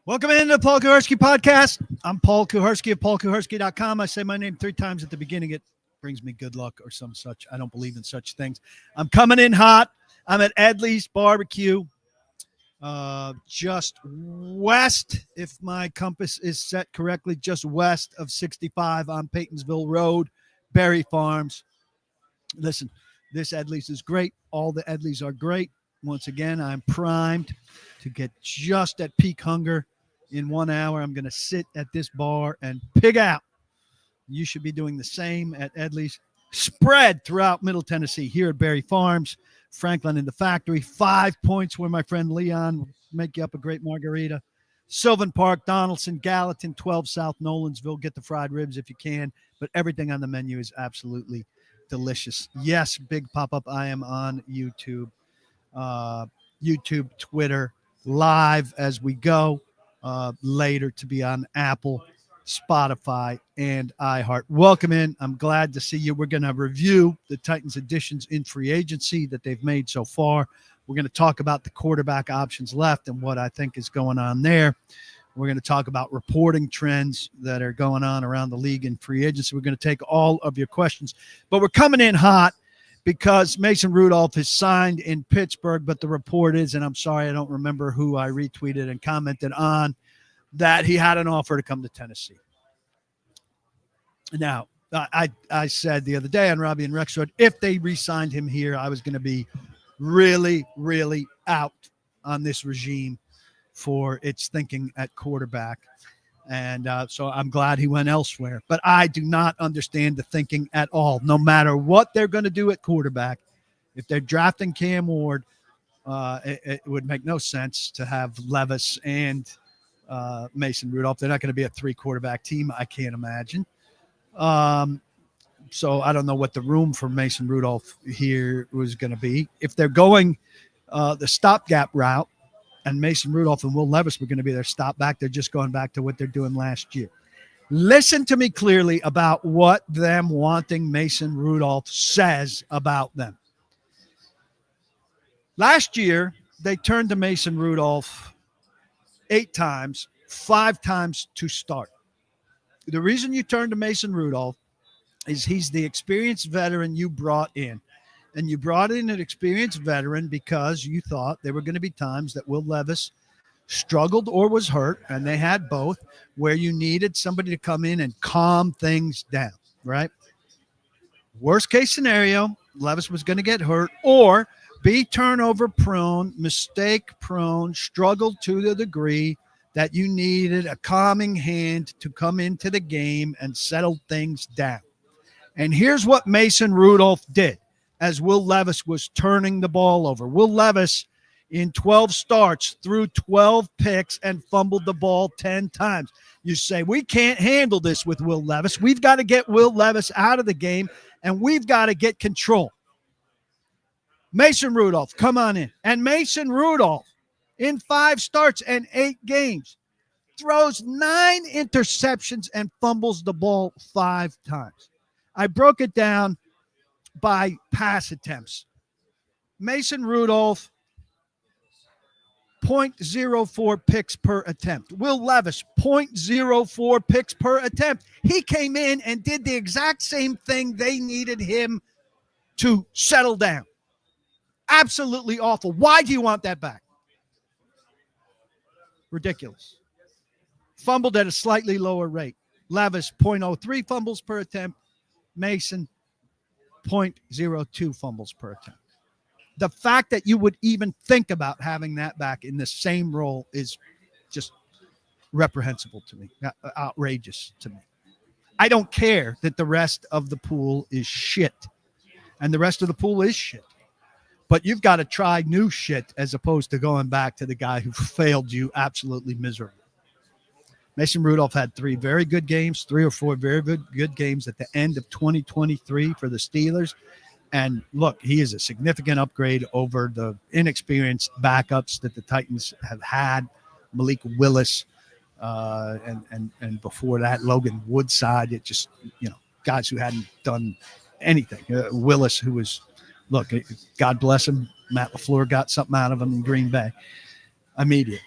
Welcome into the Paul Kuharsky podcast. I'm Paul Kuharsky of paulkuharsky.com. I say my name 3 times at the beginning. It brings me good luck or some such. I don't believe in such things. I'm coming in hot. I'm at Edleys Barbecue, just west, if my compass is set correctly, just west of 65 on Paytonsville Road, Berry Farms. Listen, this Edleys is great. All the Edleys are great. Once again, I'm primed to get just at peak hunger. In 1 hour, I'm going to sit at this bar and pig out. You should be doing the same at Edleys. Spread throughout Middle Tennessee, here at Berry Farms, Franklin in the factory. 5 points where my friend Leon will make you up a great margarita. Sylvan Park, Donaldson, Gallatin, 12 South Nolensville. Get the fried ribs if you can, but everything on the menu is absolutely delicious. Yes, big pop-up. I am on YouTube, Twitter, live as we go. Later to be on Apple, Spotify, and iHeart. Welcome in. I'm glad to see you. We're going to review the Titans additions in free agency that they've made so far. We're going to talk about the quarterback options left and what I think is going on there. We're going to talk about reporting trends that are going on around the league in free agency. We're going to take all of your questions, but we're coming in hot because Mason Rudolph is signed in Pittsburgh, but the report is, and I'm sorry, I don't remember who I retweeted and commented on, that he had an offer to come to Tennessee. Now, I said the other day on Robbie and Rexford, if they re-signed him here, I was going to be really, really out on this regime for its thinking at quarterback. And so I'm glad he went elsewhere. But I do not understand the thinking at all. No matter what they're going to do at quarterback, if they're drafting Cam Ward, it would make no sense to have Levis and Mason Rudolph. They're not going to be a 3-quarterback team, I can't imagine. So I don't know what the room for Mason Rudolph here was going to be. If they're going the stopgap route, and Mason Rudolph and Will Levis were going to be their stop back, they're just going back to what they're doing last year. Listen to me clearly about what them wanting Mason Rudolph says about them. Last year, they turned to Mason Rudolph 8 times, 5 times to start. The reason you turned to Mason Rudolph is he's the experienced veteran you brought in. And you brought in an experienced veteran because you thought there were going to be times that Will Levis struggled or was hurt, and they had both, where you needed somebody to come in and calm things down, right? Worst case scenario, Levis was going to get hurt or be turnover prone, mistake prone, struggled to the degree that you needed a calming hand to come into the game and settle things down. And here's what Mason Rudolph did as Will Levis was turning the ball over. Will Levis, in 12 starts, threw 12 picks and fumbled the ball 10 times. You say, we can't handle this with Will Levis. We've got to get Will Levis out of the game, and we've got to get control. Mason Rudolph, come on in. And Mason Rudolph, in 5 starts and 8 games, throws 9 interceptions and fumbles the ball 5 times. I broke it down by pass attempts. Mason Rudolph, 0.04 picks per attempt. Will Levis, 0.04 picks per attempt. He came in and did the exact same thing they needed him to settle down. Absolutely awful. Why do you want that back? Ridiculous. Fumbled at a slightly lower rate. Levis, 0.03 fumbles per attempt. Mason, 0.02 fumbles per attempt. The fact that you would even think about having that back in the same role is just reprehensible to me, outrageous to me. I don't care that the rest of the pool is shit, and the rest of the pool is shit. But you've got to try new shit as opposed to going back to the guy who failed you absolutely miserably. Mason Rudolph had 3 very good games, 3 or 4 very good games at the end of 2023 for the Steelers. And look, he is a significant upgrade over the inexperienced backups that the Titans have had. Malik Willis, and before that, Logan Woodside. It just, guys who hadn't done anything. Willis, who was, look, God bless him. Matt LaFleur got something out of him in Green Bay immediately.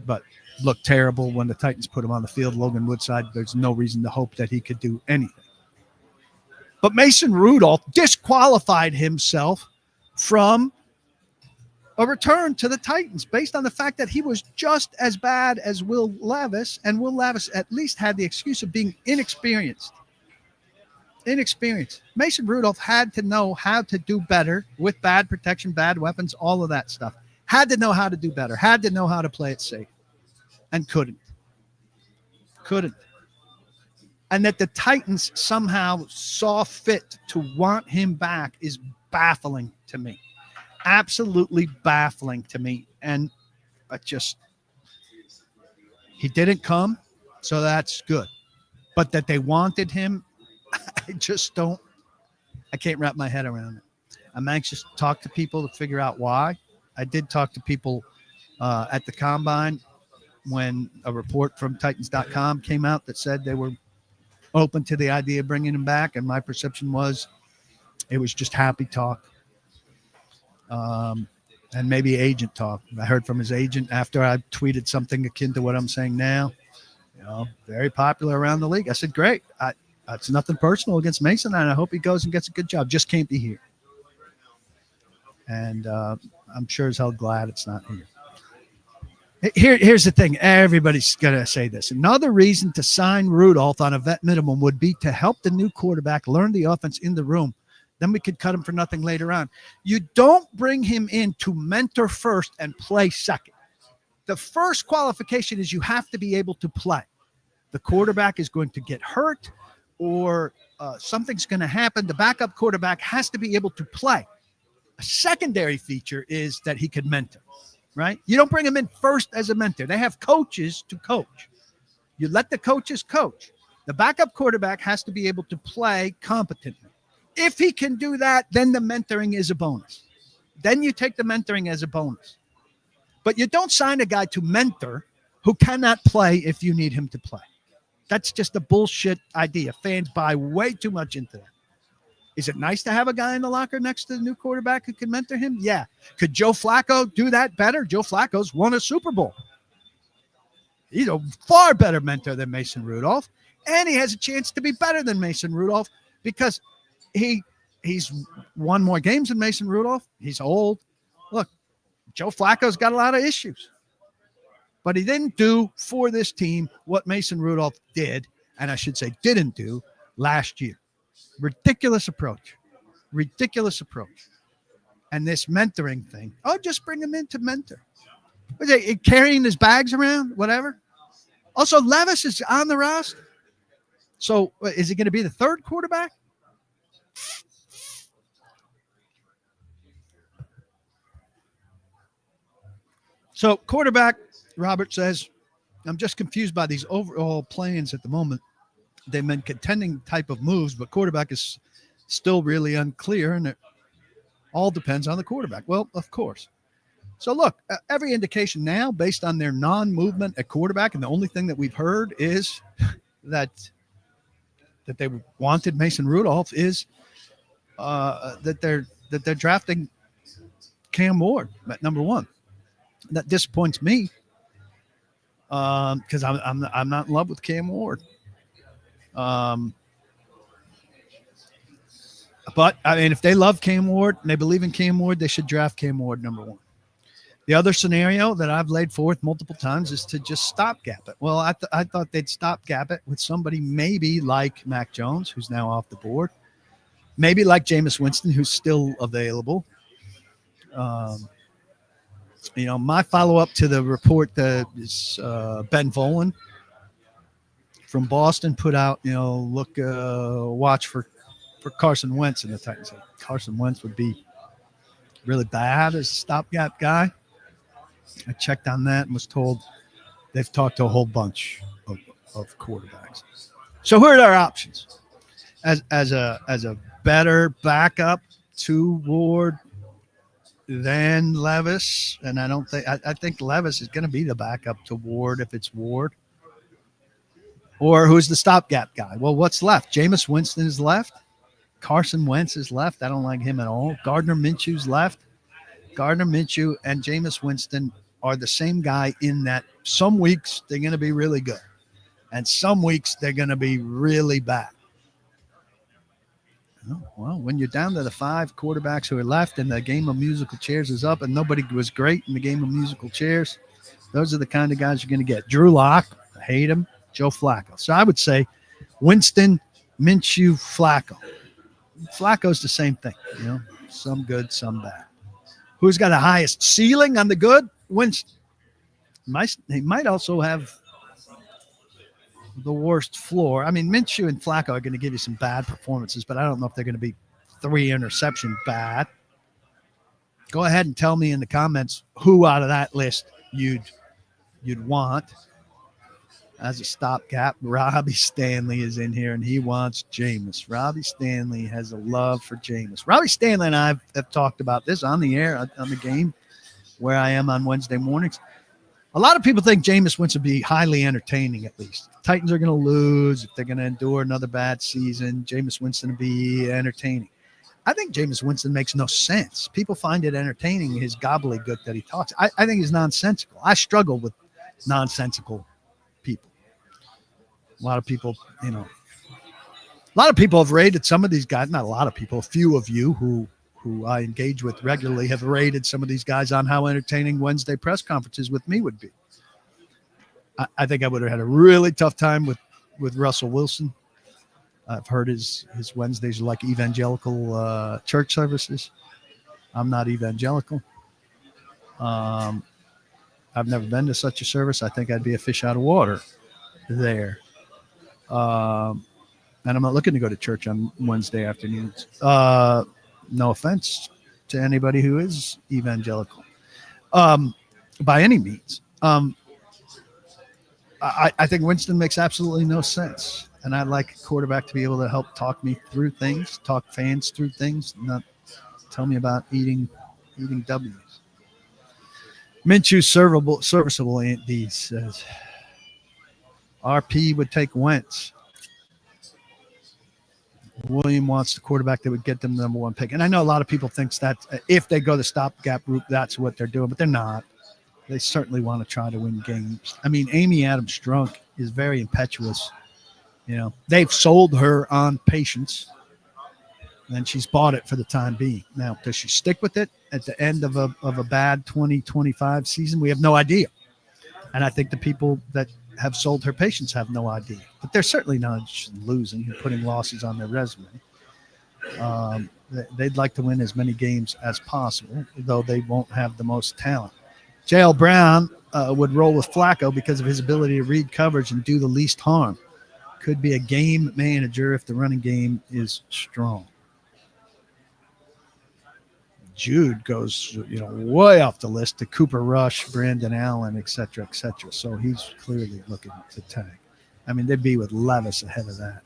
But looked terrible when the Titans put him on the field. Logan Woodside, there's no reason to hope that he could do anything. But Mason Rudolph disqualified himself from a return to the Titans based on the fact that he was just as bad as Will Levis, and Will Levis at least had the excuse of being inexperienced. Mason Rudolph had to know how to do better with bad protection, bad weapons, all of that stuff. Had to know how to do better, had to know how to play it safe, and couldn't. And that the Titans somehow saw fit to want him back is baffling to me. Absolutely baffling to me. And he didn't come, so that's good. But that they wanted him, I can't wrap my head around it. I'm anxious to talk to people to figure out why. I did talk to people at the Combine when a report from Titans.com came out that said they were open to the idea of bringing him back, and my perception was it was just happy talk, and maybe agent talk. I heard from his agent after I tweeted something akin to what I'm saying now. Very popular around the league. I said, great. It's nothing personal against Mason, and I hope he goes and gets a good job. Just can't be here. And I'm sure as hell glad it's not here. Here's the thing. Everybody's going to say this. Another reason to sign Rudolph on a vet minimum would be to help the new quarterback learn the offense in the room. Then we could cut him for nothing later on. You don't bring him in to mentor first and play second. The first qualification is you have to be able to play. The quarterback is going to get hurt or something's going to happen. The backup quarterback has to be able to play. A secondary feature is that he could mentor. Right? You don't bring them in first as a mentor. They have coaches to coach. You let the coaches coach. The backup quarterback has to be able to play competently. If he can do that, then the mentoring is a bonus. Then you take the mentoring as a bonus. But you don't sign a guy to mentor who cannot play if you need him to play. That's just a bullshit idea. Fans buy way too much into that. Is it nice to have a guy in the locker next to the new quarterback who can mentor him? Yeah. Could Joe Flacco do that better? Joe Flacco's won a Super Bowl. He's a far better mentor than Mason Rudolph. And he has a chance to be better than Mason Rudolph because he's won more games than Mason Rudolph. He's old. Look, Joe Flacco's got a lot of issues. But he didn't do for this team what Mason Rudolph did, and I should say didn't do, last year. Ridiculous approach. And this mentoring thing. Oh, just bring him in to mentor. Was he carrying his bags around? Whatever. Also, Levis is on the roster. So is he going to be the third quarterback? So quarterback, Robert says, I'm just confused by these overall plans at the moment. They've been contending type of moves, but quarterback is still really unclear, and it all depends on the quarterback. Well, of course. So look, every indication now, based on their non-movement at quarterback, and the only thing that we've heard is that they wanted Mason Rudolph, is that they're drafting Cam Ward at number one. That disappoints me because I'm not in love with Cam Ward. But I mean, if they love Cam Ward and they believe in Cam Ward, they should draft Cam Ward number one. The other scenario that I've laid forth multiple times is to just stopgap it. Well, I thought they'd stopgap it with somebody maybe like Mac Jones, who's now off the board, maybe like Jameis Winston, who's still available. My follow-up to the report that is Ben Volen from Boston put out, watch for Carson Wentz in the Titans. Carson Wentz would be really bad as a stopgap guy. I checked on that and was told they've talked to a whole bunch of quarterbacks. So who are our options as a better backup to Ward than Levis? And I think Levis is going to be the backup to Ward if it's Ward. Or who's the stopgap guy? Well, what's left? Jameis Winston is left. Carson Wentz is left. I don't like him at all. Gardner Minshew's left. Gardner Minshew and Jameis Winston are the same guy in that some weeks they're going to be really good and some weeks they're going to be really bad. Oh, well, when you're down to the 5 quarterbacks who are left and the game of musical chairs is up and nobody was great in the game of musical chairs, those are the kind of guys you're going to get. Drew Lock, I hate him. Joe Flacco. So I would say Winston, Minshew, Flacco. Flacco's the same thing, some good, some bad. Who's got the highest ceiling on the good? Winston. He might also have the worst floor. I mean, Minshew and Flacco are going to give you some bad performances, but I don't know if they're going to be 3 interception bad. Go ahead and tell me in the comments who out of that list you'd want as a stopgap. Robbie Stanley is in here, and he wants Jameis. Robbie Stanley has a love for Jameis. Robbie Stanley and I have talked about this on the air, on the game, where I am on Wednesday mornings. A lot of people think Jameis Winston will be highly entertaining, at least. Titans are going to lose. If they're going to endure another bad season, Jameis Winston will be entertaining. I think Jameis Winston makes no sense. People find it entertaining, his gobbledygook that he talks. I think he's nonsensical. I struggle with nonsensical people. A lot of people have rated some of these guys. Not a lot of people. A few of you who I engage with regularly have rated some of these guys on how entertaining Wednesday press conferences with me would be. I think I would have had a really tough time with Russell Wilson. I've heard his Wednesdays are like evangelical church services. I'm not evangelical. I've never been to such a service. I think I'd be a fish out of water there. And I'm not looking to go to church on Wednesday afternoons. No offense to anybody who is evangelical by any means. I think Winston makes absolutely no sense. And I'd like a quarterback to be able to help talk me through things, talk fans through things, not tell me about eating W's. Minshew serviceable, Aunt D says. RP would take Wentz. William wants the quarterback that would get them the number 1 pick. And I know a lot of people think that if they go the stopgap route, that's what they're doing, but they're not. They certainly want to try to win games. I mean, Amy Adams Strunk is very impetuous. They've sold her on patience, and she's bought it for the time being. Now, does she stick with it at the end of a bad 2025 season? We have no idea. And I think the people that have sold her patience have no idea. But they're certainly not losing and putting losses on their resume. They'd like to win as many games as possible, though they won't have the most talent. J.L. Brown would roll with Flacco because of his ability to read coverage and do the least harm. Could be a game manager if the running game is strong. Jude goes, way off the list to Cooper Rush, Brandon Allen, et cetera, et cetera. So he's clearly looking to tank. I mean, they'd be with Levis ahead of that.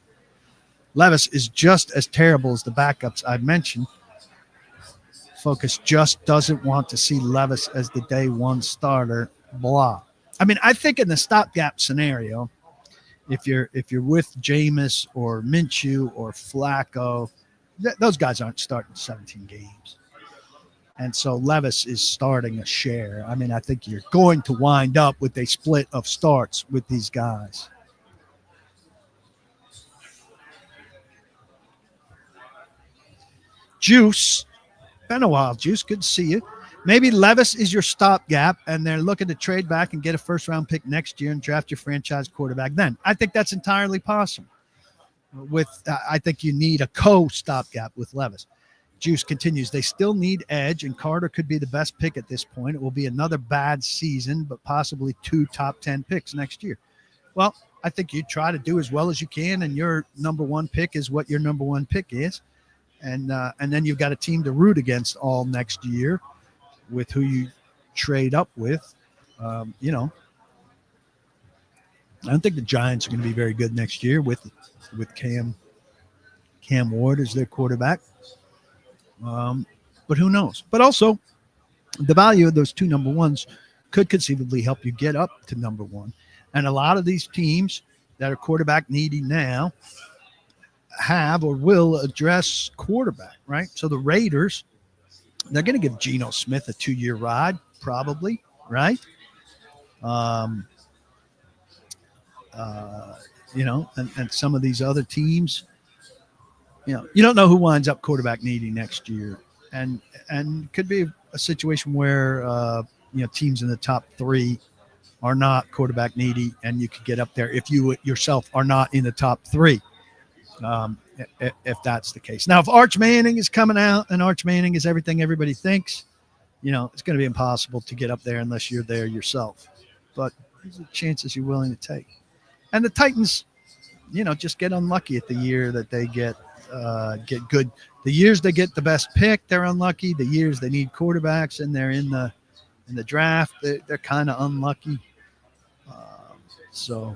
Levis is just as terrible as the backups I mentioned. Focus just doesn't want to see Levis as the day 1 starter. Blah. I mean, I think in the stopgap scenario, if you're with Jameis or Minshew or Flacco, those guys aren't starting 17 games. And so Levis is starting a share. I mean, I think you're going to wind up with a split of starts with these guys. Juice. Been a while, Juice. Good to see you. Maybe Levis is your stopgap, and they're looking to trade back and get a first-round pick next year and draft your franchise quarterback then. I think that's entirely possible. I think you need a co-stopgap with Levis. Juice continues. They still need edge, and Carter could be the best pick at this point. It will be another bad season, but possibly 2 top 10 picks next year. Well, I think you try to do as well as you can, and your number 1 pick is what your number 1 pick is. And then you've got a team to root against all next year with who you trade up with. I don't think the Giants are going to be very good next year with Cam Ward as their quarterback. But who knows? But also, the value of those 2 number 1s could conceivably help you get up to number 1. And a lot of these teams that are quarterback needy now have or will address quarterback, right? So the Raiders, they're going to give Geno Smith a 2-year ride, probably. right? Um, uh, and some of these other teams, you don't know who winds up quarterback needy next year, and could be a situation where teams in the top three are not quarterback needy, and you could get up there if you yourself are not in the top three. If that's the case. Now, if Arch Manning is coming out and Arch Manning is everything everybody thinks, it's going to be impossible to get up there unless you're there yourself. But these are chances you're willing to take. And the Titans, just get unlucky at the year that they get good. The years they get the best pick, they're unlucky. The years they need quarterbacks and they're in the draft, they're kind of unlucky. So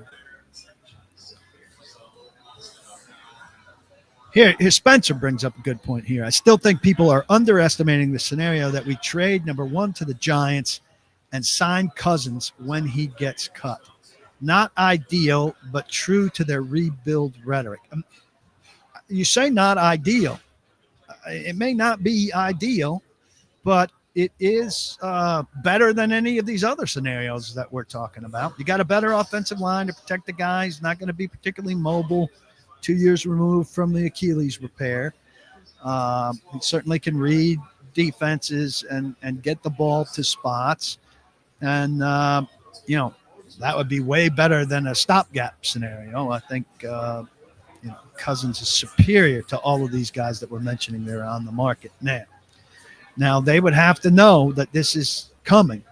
here Spencer brings up a good point here. I still think people are underestimating the scenario that we trade number one to the Giants and sign Cousins when he gets cut. Not ideal, but true to their rebuild rhetoric. You say not ideal. It may not be ideal, but it is better than any of these other scenarios that we're talking about. You got a better offensive line to protect the guy. He's not going to be particularly mobile, 2 years removed from the Achilles repair. He certainly can read defenses and get the ball to spots. And, that would be way better than a stopgap scenario. I think Cousins is superior to all of these guys that we're mentioning there on the market now. Now, they would have to know that this is coming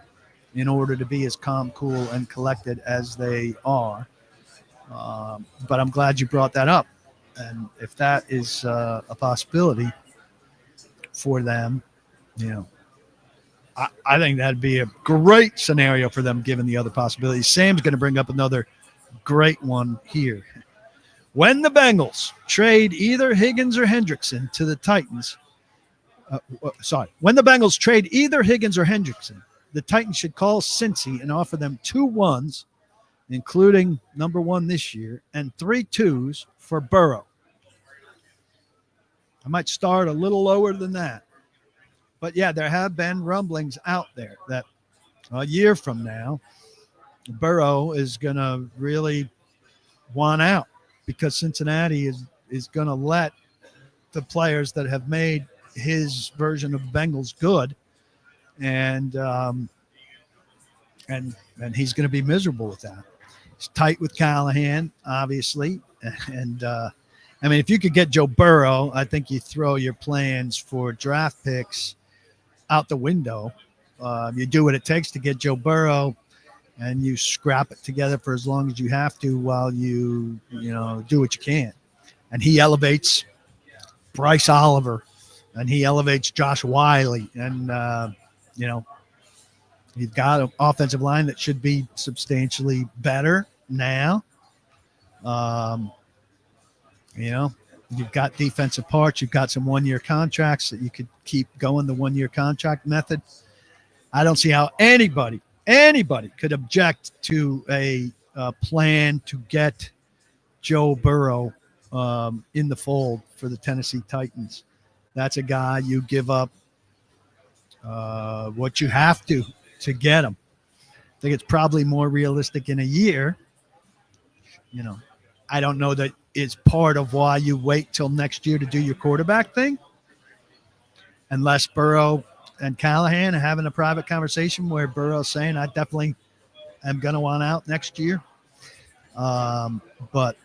in order to be as calm, cool, and collected as they are. But I'm glad you brought that up. And if that is a possibility for them, I think that'd be a great scenario for them, given the other possibilities. Sam's going to bring up another great one here. When the Bengals trade either Higgins or Hendrickson to the Titans, when the Bengals trade either Higgins or Hendrickson, the Titans should call Cincy and offer them 2 1s, including number 1 this year, and 3 2s for Burrow. I might start a little lower than that. But, yeah, there have been rumblings out there that a year from now, Burrow is going to really want out because Cincinnati is going to let the players that have made his version of the Bengals good, and he's going to be miserable with that. He's tight with Callahan, obviously, and if you could get Joe Burrow, I think you throw your plans for draft picks out the window. You do what it takes to get Joe Burrow, and you scrap it together for as long as you have to while you do what you can. And he elevates Bryce Oliver, and he elevates Josh Wiley, and you've got an offensive line that should be substantially better now. You've got defensive parts. You've got some 1-year contracts that you could keep going the 1-year contract method. I don't see how anybody could object to a plan to get Joe Burrow in the fold for the Tennessee Titans. That's a guy you give up what you have to get him. I think it's probably more realistic in a year. I don't know that it's part of why you wait till next year to do your quarterback thing, unless Burrow and Callahan are having a private conversation where Burrow's saying, I definitely am going to want out next year. But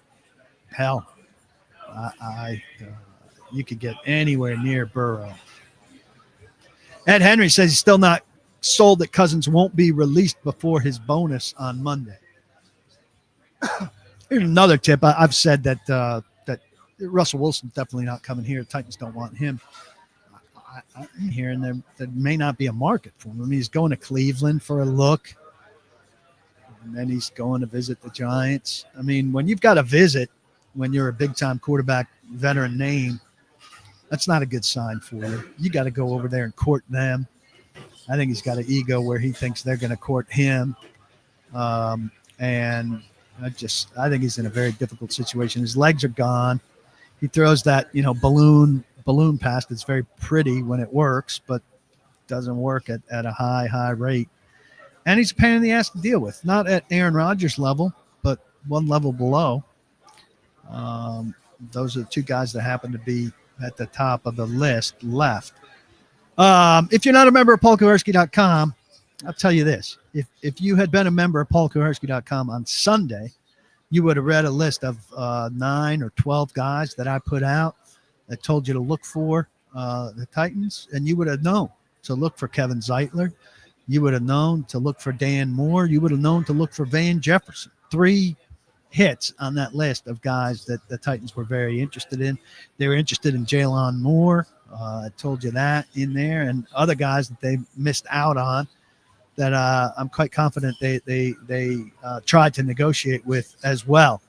hell, you could get anywhere near Burrow. Ed Henry says he's still not sold that Cousins won't be released before his bonus on Monday. Here's another tip. I've said that Russell Wilson's definitely not coming here. Titans don't want him. I'm hearing there may not be a market for him. I mean, he's going to Cleveland for a look, and then he's going to visit the Giants. I mean, when you've got to visit, when you're a big-time quarterback veteran name, that's not a good sign for you. You got to go over there and court them. I think he's got an ego where he thinks they're going to court him, and I think he's in a very difficult situation. His legs are gone. He throws that, balloon pass that's very pretty when it works, but doesn't work at a high rate. And he's a pain in the ass to deal with. Not at Aaron Rodgers level, but one level below. Those are the two guys that happen to be at the top of the list left. If you're not a member of PaulKuharsky.com, I'll tell you this. If you had been a member of PaulKuharsky.com on Sunday, you would have read a list of 9 or 12 guys that I put out that told you to look for the Titans, and you would have known to look for Kevin Zeitler. You would have known to look for Dan Moore. You would have known to look for Van Jefferson. 3 hits on that list of guys that the Titans were very interested in. They were interested in Jalen Moore. I told you that in there, and other guys that they missed out on that I'm quite confident they tried to negotiate with as well.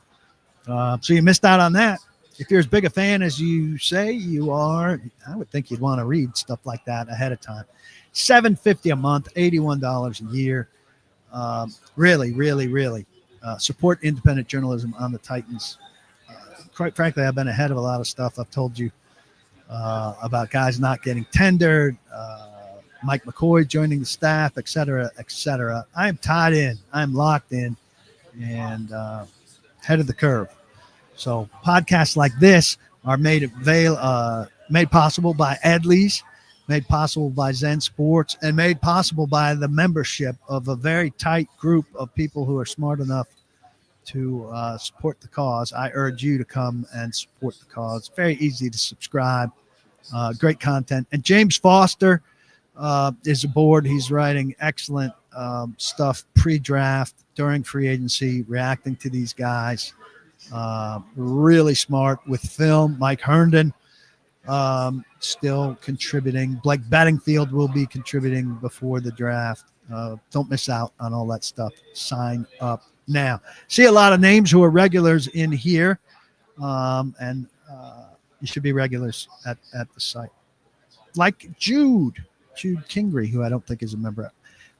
So you missed out on that. If you're as big a fan as you say you are, I would think you'd want to read stuff like that ahead of time. $7.50 a month, $81 a year. Really, really, really support independent journalism on the Titans. Quite frankly, I've been ahead of a lot of stuff. I've told you about guys not getting tendered, Mike McCoy joining the staff, et cetera, et cetera. I'm tied in. I'm locked in and ahead of the curve. So podcasts like this are made possible by Edleys, made possible by Zen Sports, and made possible by the membership of a very tight group of people who are smart enough to support the cause. I urge you to come and support the cause. Very easy to subscribe. Great content. And James Foster is aboard. He's writing excellent stuff pre-draft, during free agency, reacting to these guys. Really smart with film. Mike Herndon still contributing. Blake Bedingfield will be contributing before the draft. Don't miss out on all that stuff. Sign up now. See a lot of names who are regulars in here, and you should be regulars at the site. Like Jude Kingry, who I don't think is a member.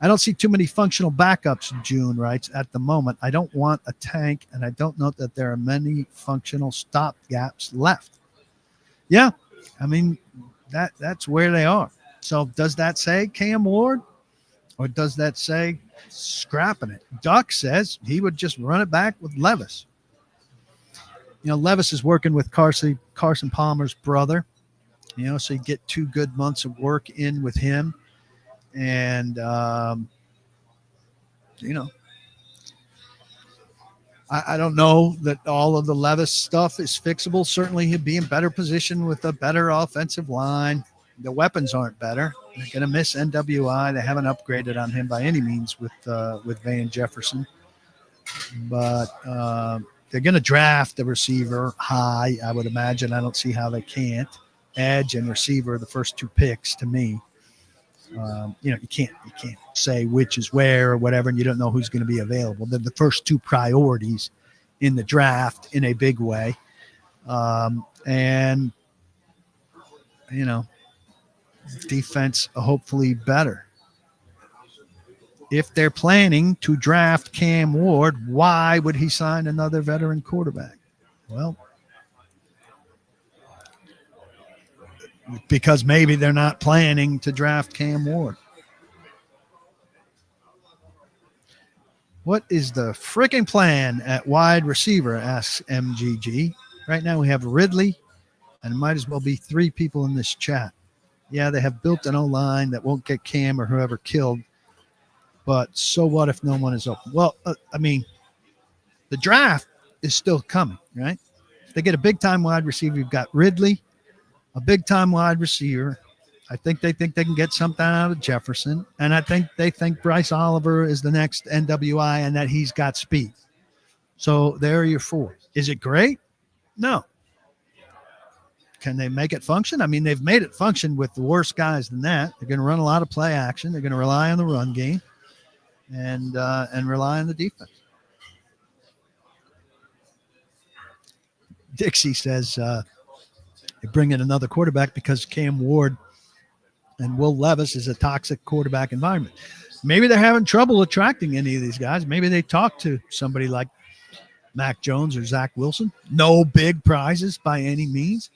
I don't see too many functional backups, June writes, at the moment. I don't want a tank, and I don't know that there are many functional stop gaps left. Yeah, I mean, that's where they are. So does that say Cam Ward, or does that say scrapping it? Duck says he would just run it back with Levis. You know, Levis is working with Carson Palmer's brother, you know, so you get 2 good months of work in with him. And, you know, I don't know that all of the Levis stuff is fixable. Certainly he'd be in better position with a better offensive line. The weapons aren't better. They're going to miss NWI. They haven't upgraded on him by any means with Van Jefferson. But they're going to draft the receiver high, I would imagine. I don't see how they can't. Edge and receiver, the first 2 picks to me. You know, you can't say which is where or whatever, and you don't know who's going to be available. They're the first 2 priorities in the draft in a big way. And, you know, defense hopefully better. If they're planning to draft Cam Ward, why would he sign another veteran quarterback? Well, because maybe they're not planning to draft Cam Ward. What is the freaking plan at wide receiver, asks MGG. Right now we have Ridley, and it might as well be 3 people in this chat. Yeah, they have built an O-line that won't get Cam or whoever killed, but so what if no one is open? Well, I mean, the draft is still coming, right? If they get a big-time wide receiver, you've got Ridley, a big-time wide receiver. I think they can get something out of Jefferson, and I think they think Bryce Oliver is the next NWI and that he's got speed. So there are your 4. Is it great? No. Can they make it function? I mean, they've made it function with the worse guys than that. They're going to run a lot of play action. They're going to rely on the run game and rely on the defense. Dixie says they bring in another quarterback because Cam Ward and Will Levis is a toxic quarterback environment. Maybe they're having trouble attracting any of these guys. Maybe they talk to somebody like Mac Jones or Zach Wilson. No big prizes by any means.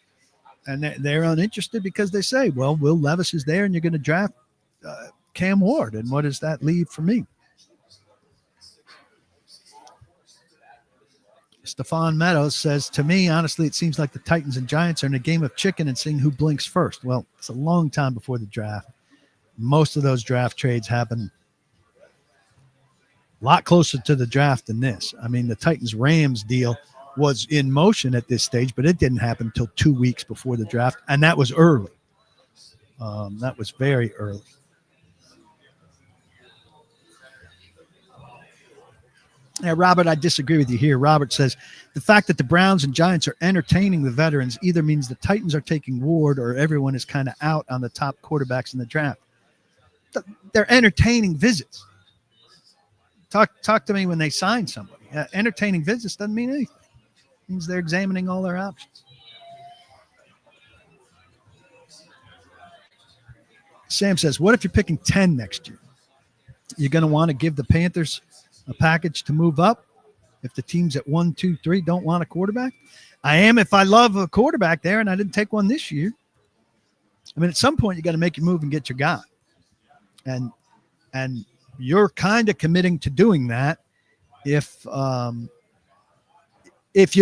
And they're uninterested because they say, well, Will Levis is there and you're going to draft Cam Ward. And what does that leave for me? Stefan Meadows says, to me, honestly, it seems like the Titans and Giants are in a game of chicken and seeing who blinks first. Well, it's a long time before the draft. Most of those draft trades happen a lot closer to the draft than this. I mean, the Titans-Rams deal was in motion at this stage, but it didn't happen until 2 weeks before the draft, and that was early. That was very early. Yeah, Robert, I disagree with you here. Robert says, the fact that the Browns and Giants are entertaining the veterans either means the Titans are taking Ward or everyone is kind of out on the top quarterbacks in the draft. They're entertaining visits. Talk to me when they sign somebody. Entertaining visits doesn't mean anything. It means they're examining all their options. Sam says, what if you're picking 10 next year? You're going to want to give the Panthers a package to move up if the teams at 1, 2, 3 don't want a quarterback? I am if I love a quarterback there and I didn't take one this year. I mean, at some point you got to make your move and get your guy. And you're kind of committing to doing that if you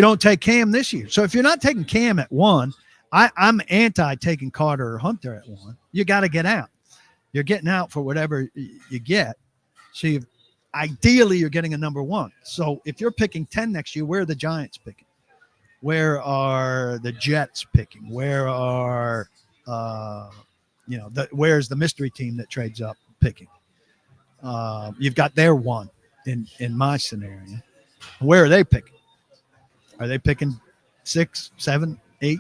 don't take Cam this year. So if you're not taking Cam at 1, I'm anti taking Carter or Hunter at 1. You got to get out. You're getting out for whatever you get. So ideally you're getting a number 1. So if you're picking 10 next year, where are the Giants picking? Where are the Jets picking? Where are where's the mystery team that trades up picking? You've got their 1 in my scenario. Where are they picking? Are they picking 6, 7, 8,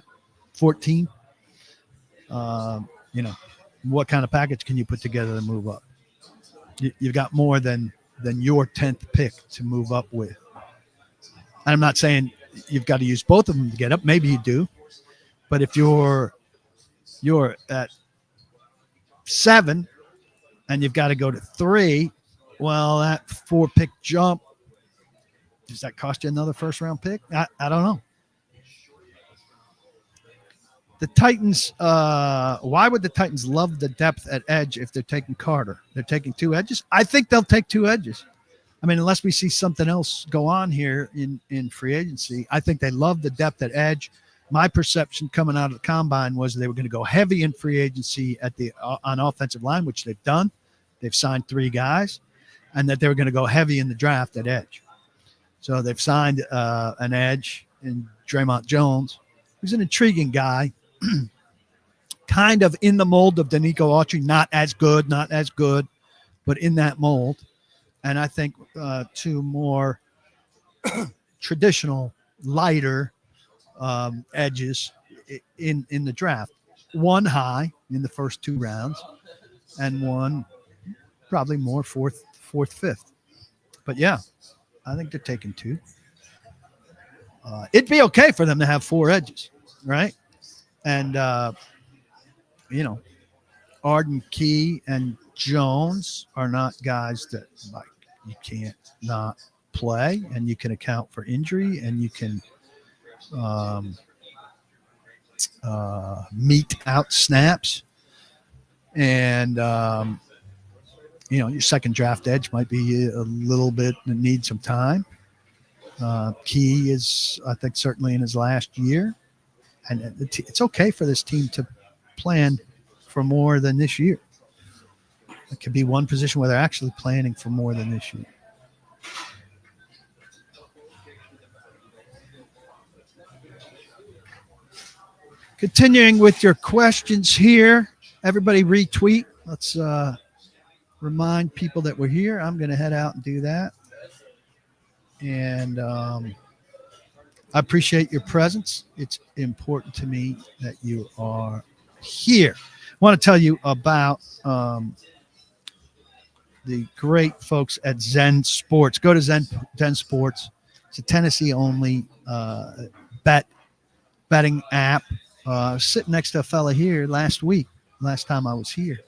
14? What kind of package can you put together to move up? You've got more than your 10th pick to move up with. And I'm not saying you've got to use both of them to get up. Maybe you do. But if you're at 7 and you've got to go to 3, well, that 4-pick jump, does that cost you another first-round pick? I don't know. The Titans, why would the Titans love the depth at edge if they're taking Carter? They're taking 2 edges? I think they'll take 2 edges. I mean, unless we see something else go on here in free agency, I think they love the depth at edge. My perception coming out of the combine was they were going to go heavy in free agency on offensive line, which they've done. They've signed 3 guys, and that they were going to go heavy in the draft at edge. So they've signed an edge in Draymond Jones, who's an intriguing guy. Kind of in the mold of Danico Autry, not as good, but in that mold. And I think 2 more traditional, lighter edges in the draft. 1 high in the first 2 rounds, and 1 probably more fourth, 5th. But yeah, I think they're taking 2. It'd be okay for them to have 4 edges, right? And, Arden, Key, and Jones are not guys that like you can't not play, and you can account for injury, and you can mete out snaps. And, your second draft edge might be a little bit that needs some time. Key is, I think, certainly in his last year. And it's okay for this team to plan for more than this year. It could be one position where they're actually planning for more than this year. Continuing with your questions here. Everybody retweet. Let's remind people that we're here. I'm going to head out and do that. And I appreciate your presence. It's important to me that you are here. I want to tell you about the great folks at Zen Sports. Go to Zen Sports. It's a Tennessee-only betting app. Sitting next to a fella here last time I was here.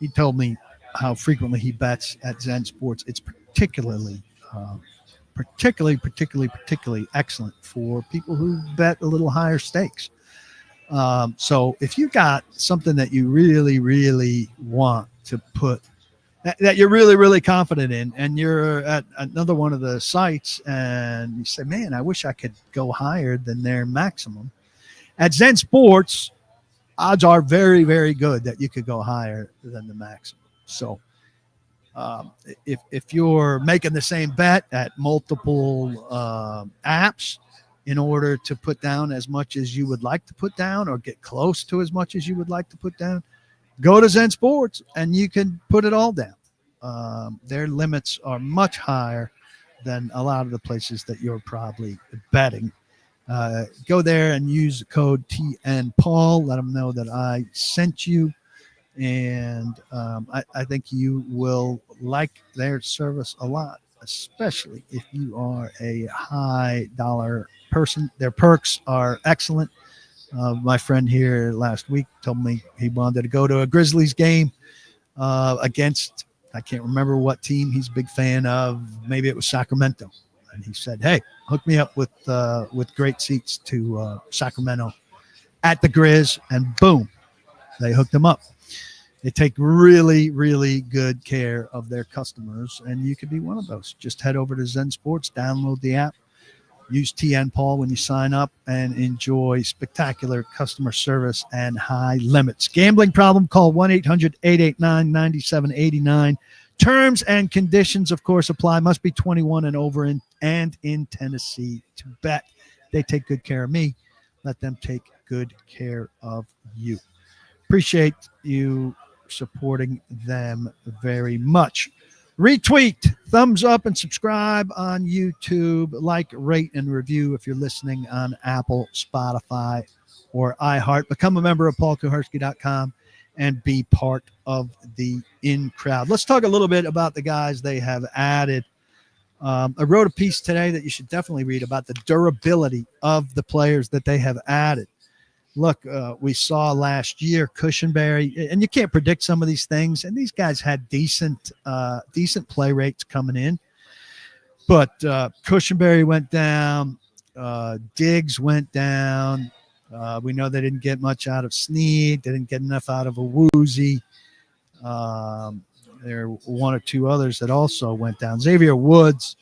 He told me how frequently he bets at Zen Sports. It's particularly excellent for people who bet a little higher stakes. So if you got something that you really, really want to put that you're really, really confident in, and you're at another one of the sites, and you say, man, I wish I could go higher than their maximum. At Zen Sports, odds are very, very good that you could go higher than the maximum. So if you're making the same bet at multiple apps in order to put down as much as you would like to put down or get close to as much as you would like to put down, go to Zen Sports and you can put it all down. Their limits are much higher than a lot of the places that you're probably betting. Go there and use the code TNPaul. Let them know that I sent you. And I think you will like their service a lot, especially if you are a high dollar person. Their perks are excellent. My friend here last week told me he wanted to go to a Grizzlies game against, I can't remember what team he's a big fan of. Maybe it was Sacramento. And he said, hey, hook me up with great seats to Sacramento at the Grizz. And boom, they hooked him up. They take really, really good care of their customers, and you could be one of those. Just head over to Zen Sports, download the app, use TN Paul when you sign up, and enjoy spectacular customer service and high limits. Gambling problem? Call 1-800-889-9789. Terms and conditions, of course, apply. Must be 21 and over and in Tennessee to bet. They take good care of me. Let them take good care of you. Appreciate you supporting them very much. Retweet, thumbs up, and subscribe on YouTube. Like, rate, and review if you're listening on Apple, Spotify, or iHeart. Become a member of PaulKuharsky.com and be part of the in crowd. Let's talk a little bit about the guys they have added. I wrote a piece today that you should definitely read about the durability of the players that they have added. Look, we saw last year Cushenberry, and you can't predict some of these things, and these guys had decent play rates coming in. But Cushenberry went down, Diggs went down. We know they didn't get much out of Snead. They didn't get enough out of a Woozy. There were one or two others that also went down. Xavier Woods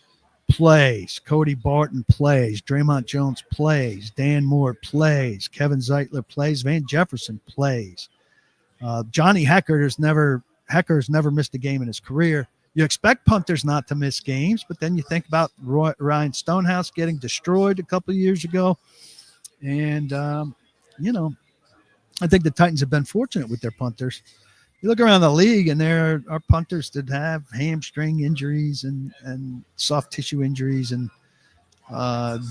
plays. Cody Barton plays. Draymond Jones plays. Dan Moore plays. Kevin Zeitler plays. Van Jefferson plays. Johnny Hecker's never missed a game in his career. You expect punters not to miss games, but then you think about Ryan Stonehouse getting destroyed a couple of years ago. And, I think the Titans have been fortunate with their punters. You look around the league, and there are punters that have hamstring injuries and soft tissue injuries and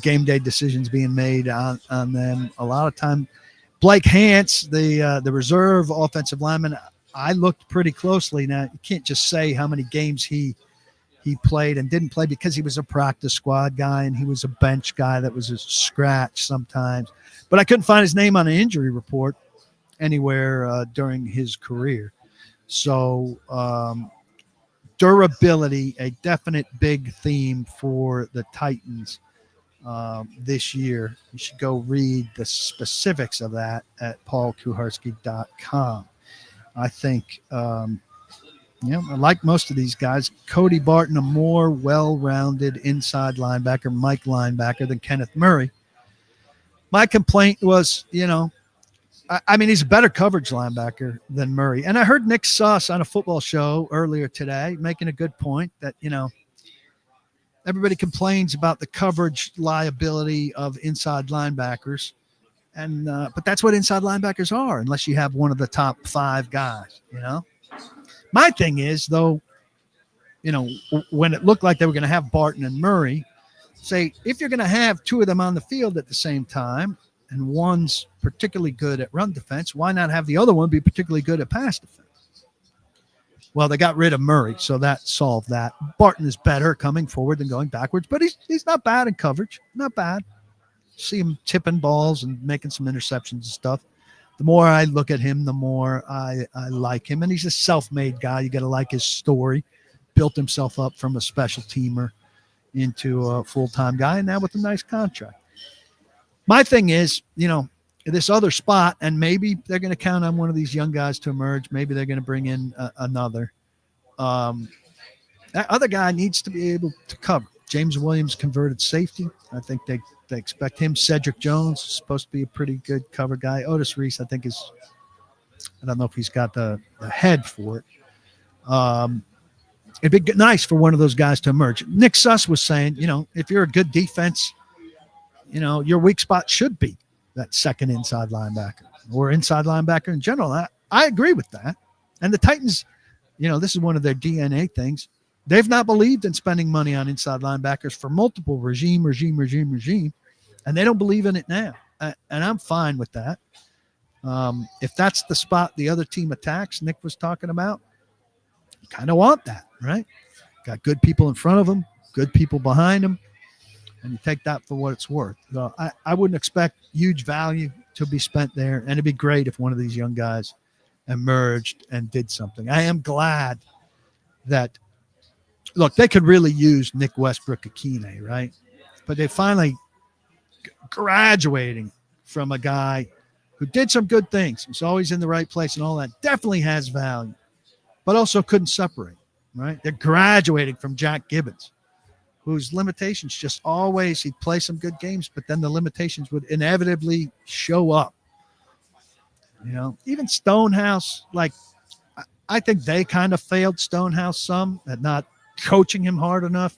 game day decisions being made on them. A lot of time, Blake Hance, the reserve offensive lineman, I looked pretty closely. Now, you can't just say how many games he played and didn't play because he was a practice squad guy and he was a bench guy that was a scratch sometimes. But I couldn't find his name on an injury report anywhere during his career. So durability, a definite big theme for the Titans this year. You should go read the specifics of that at paulkuharsky.com. I think, like most of these guys, Cody Barton, a more well-rounded inside linebacker, Mike linebacker than Kenneth Murray. My complaint was, he's a better coverage linebacker than Murray. And I heard Nick Suss on a football show earlier today making a good point that, everybody complains about the coverage liability of inside linebackers. And but that's what inside linebackers are, unless you have one of the top 5 guys, My thing is, though, when it looked like they were going to have Barton and Murray, say, if you're going to have 2 of them on the field at the same time, and one's particularly good at run defense, why not have the other one be particularly good at pass defense? Well, they got rid of Murray, so that solved that. Barton is better coming forward than going backwards, but he's not bad in coverage. Not bad. See him tipping balls and making some interceptions and stuff. The more I look at him, the more I like him. And he's a self-made guy. You got to like his story. Built himself up from a special teamer into a full-time guy, and now with a nice contract. My thing is, this other spot, and maybe they're going to count on one of these young guys to emerge. Maybe they're going to bring in another. That other guy needs to be able to cover. James Williams converted safety. I think they expect him. Cedric Jones is supposed to be a pretty good cover guy. Otis Reese, I think, is, I don't know if he's got the head for it. It'd be nice for one of those guys to emerge. Nick Suss was saying, if you're a good defense, your weak spot should be that second inside linebacker or inside linebacker in general. I agree with that. And the Titans, this is one of their DNA things. They've not believed in spending money on inside linebackers for multiple regime, and they don't believe in it now. And I'm fine with that. If that's the spot the other team attacks, Nick was talking about, you kind of want that, right? Got good people in front of them, good people behind them, and you take that for what it's worth. So I wouldn't expect huge value to be spent there, and it'd be great if one of these young guys emerged and did something. I am glad that, look, they could really use Nick Westbrook-Akine, right? But they finally graduating from a guy who did some good things. He's always in the right place and all that. Definitely has value, but also couldn't separate, right? They're graduating from Jack Gibbons, whose limitations just always, he'd play some good games, but then the limitations would inevitably show up. Even Stonehouse, I think they kind of failed Stonehouse some at not coaching him hard enough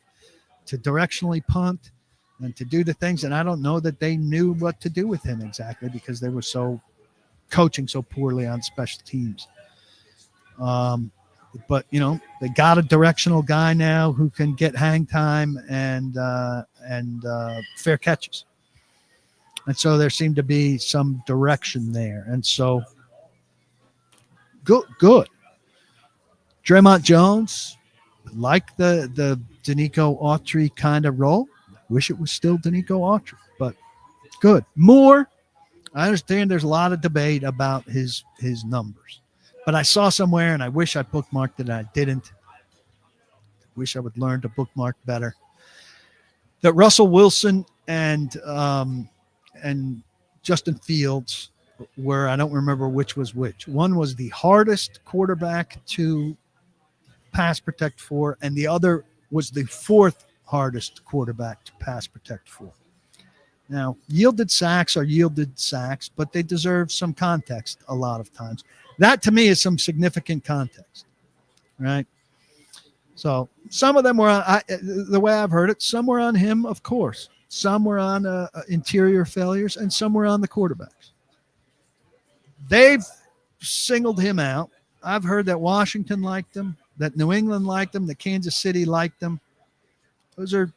to directionally punt and to do the things. And I don't know that they knew what to do with him exactly because they were coaching so poorly on special teams. But they got a directional guy now who can get hang time and fair catches. And so there seemed to be some direction there. And so good. Draymond Jones, like the Danico Autry kind of role. Wish it was still Danico Autry, but good. Moore, I understand there's a lot of debate about his numbers. But I saw somewhere, and I wish I bookmarked it, and I didn't. Wish I would learn to bookmark better. That Russell Wilson and Justin Fields were, I don't remember which was which. One was the hardest quarterback to pass protect for, and the other was the fourth hardest quarterback to pass protect for. Now, yielded sacks are yielded sacks, but they deserve some context a lot of times. That, to me, is some significant context, right? So some of them were on, the way I've heard it, some were on him, of course. Some were on interior failures, and some were on the quarterbacks. They've singled him out. I've heard that Washington liked him, that New England liked him, that Kansas City liked him. Those are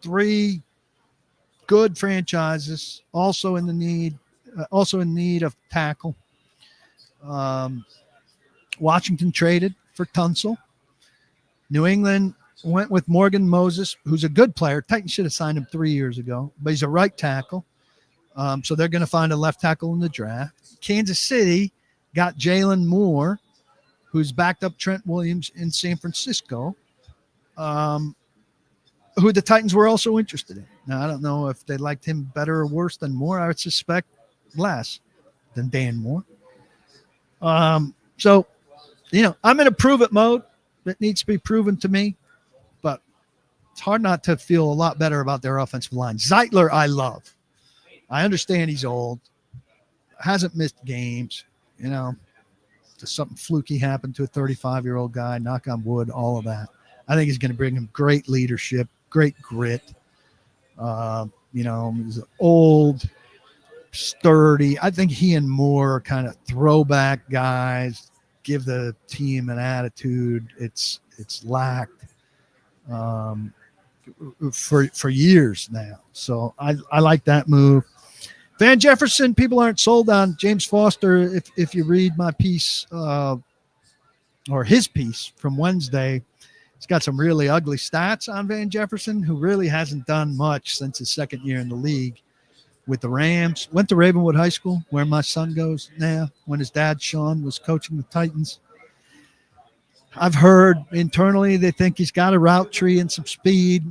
three good franchises, also in need of tackle. Washington traded for Tunsil. New England went with Morgan Moses, who's a good player. Titans should have signed him 3 years ago, but he's a right tackle. So they're going to find a left tackle in the draft. Kansas City got Jalen Moore, who's backed up Trent Williams in San Francisco, who the Titans were also interested in. Now, I don't know if they liked him better or worse than Moore. I would suspect less than Dan Moore. So, I'm in a prove it mode. It needs to be proven to me, but it's hard not to feel a lot better about their offensive line. Zeitler, I love. I understand he's old, hasn't missed games, just something fluky happened to a 35-year-old guy, knock on wood, all of that. I think he's going to bring him great leadership, great grit. He's old, sturdy. I think he and Moore are kind of throwback guys, give the team an attitude it's lacked for years now. So I like that move. Van Jefferson, people aren't sold on James Foster. If you read my piece or his piece from Wednesday, he's got some really ugly stats on Van Jefferson, who really hasn't done much since his second year in the league with the Rams. Went to Ravenwood High School, where my son goes now, when his dad, Sean, was coaching the Titans. I've heard internally they think he's got a route tree and some speed,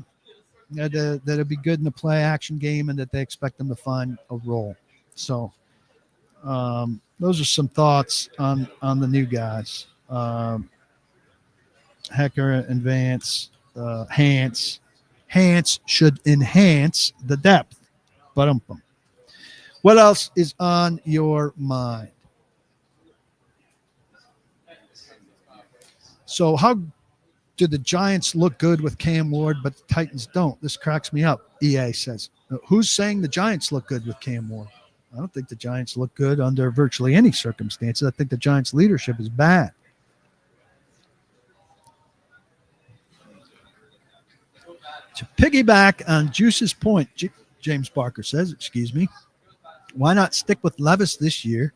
that'll be good in the play action game, and that they expect him to find a role. So those are some thoughts on the new guys. Hecker advance. Hance should enhance the depth. But what else is on your mind? So how do the Giants look good with Cam Ward, but the Titans don't? This cracks me up, EA says. Who's saying the Giants look good with Cam Ward? I don't think the Giants look good under virtually any circumstances. I think the Giants' leadership is bad. To piggyback on Juice's point, James Barker says, why not stick with Levis this year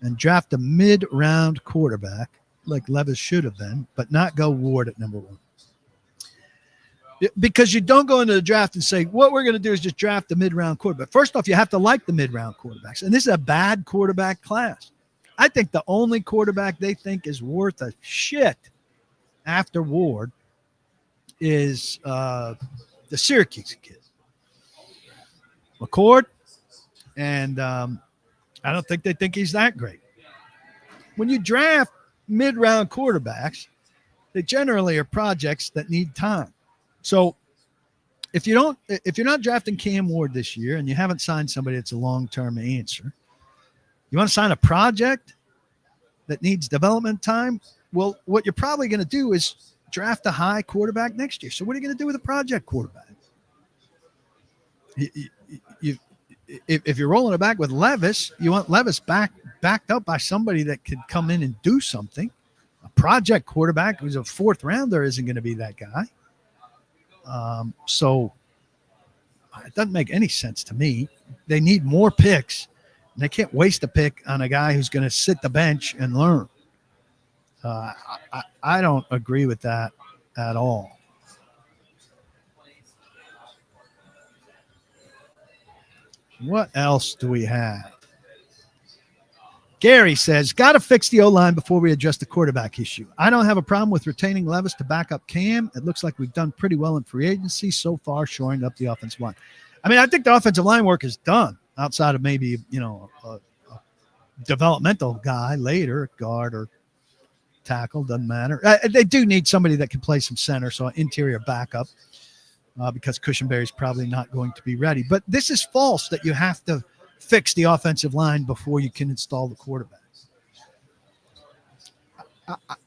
and draft a mid-round quarterback like Levis should have been, but not go Ward at number 1? Because you don't go into the draft and say, what we're going to do is just draft the mid-round quarterback. First off, you have to like the mid-round quarterbacks, and this is a bad quarterback class. I think the only quarterback they think is worth a shit after Ward is the Syracuse kid, McCord, and I don't think they think he's that great. When you draft mid-round quarterbacks, they generally are projects that need time. So if you're not drafting Cam Ward this year and you haven't signed somebody that's a long-term answer, you want to sign a project that needs development time? Well, what you're probably going to do is draft a high quarterback next year. So what are you going to do with a project quarterback? If you're rolling it back with Levis, you want Levis backed up by somebody that could come in and do something. A project quarterback who's a 4th rounder isn't going to be that guy. So it doesn't make any sense to me. They need more picks, and they can't waste a pick on a guy who's going to sit the bench and learn. I don't agree with that at all. What else do we have? Gary says, got to fix the O-line before we address the quarterback issue. I don't have a problem with retaining Levis to back up Cam. It looks like we've done pretty well in free agency so far, shoring up the offensive line. I mean, I think the offensive line work is done outside of maybe, a developmental guy later, guard or tackle, doesn't matter. They do need somebody that can play some center, so an interior backup. Because Cushenberry's probably not going to be ready. But this is false that you have to fix the offensive line before you can install the quarterback.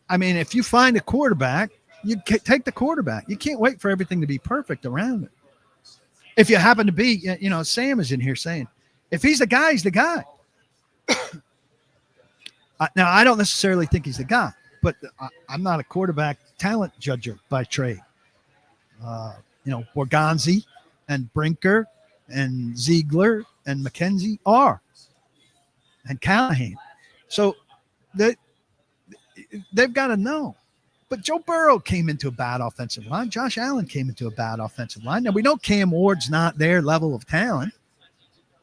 I mean, if you find a quarterback, you take the quarterback. You can't wait for everything to be perfect around it. If you happen to be, Sam is in here saying, if he's the guy, he's the guy. Now, I don't necessarily think he's the guy, but I'm not a quarterback talent judger by trade. Borgonzi and Brinker and Ziegler and McKenzie are, and Callahan. So they've got to know. But Joe Burrow came into a bad offensive line. Josh Allen came into a bad offensive line. Now, we know Cam Ward's not their level of talent,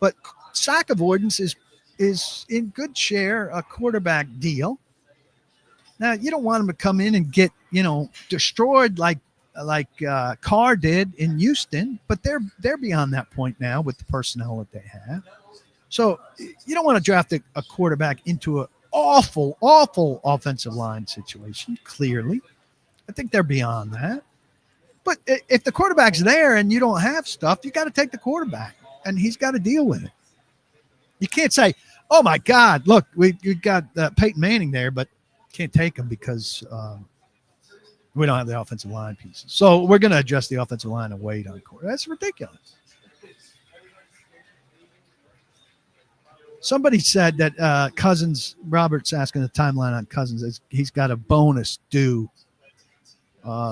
but sack avoidance is in good share a quarterback deal. Now, you don't want him to come in and get, destroyed like Carr did in Houston, but they're beyond that point now with the personnel that they have. So you don't want to draft a quarterback into an awful offensive line situation, clearly. I think they're beyond that. But if the quarterback's there and you don't have stuff, you got to take the quarterback, and he's got to deal with it. You can't say, oh, my God, look, we got Peyton Manning there, but can't take him because we don't have the offensive line pieces. So we're going to adjust the offensive line and wait on quarterback. That's ridiculous. Somebody said that Cousins, Robert's asking the timeline on Cousins. He's got a bonus due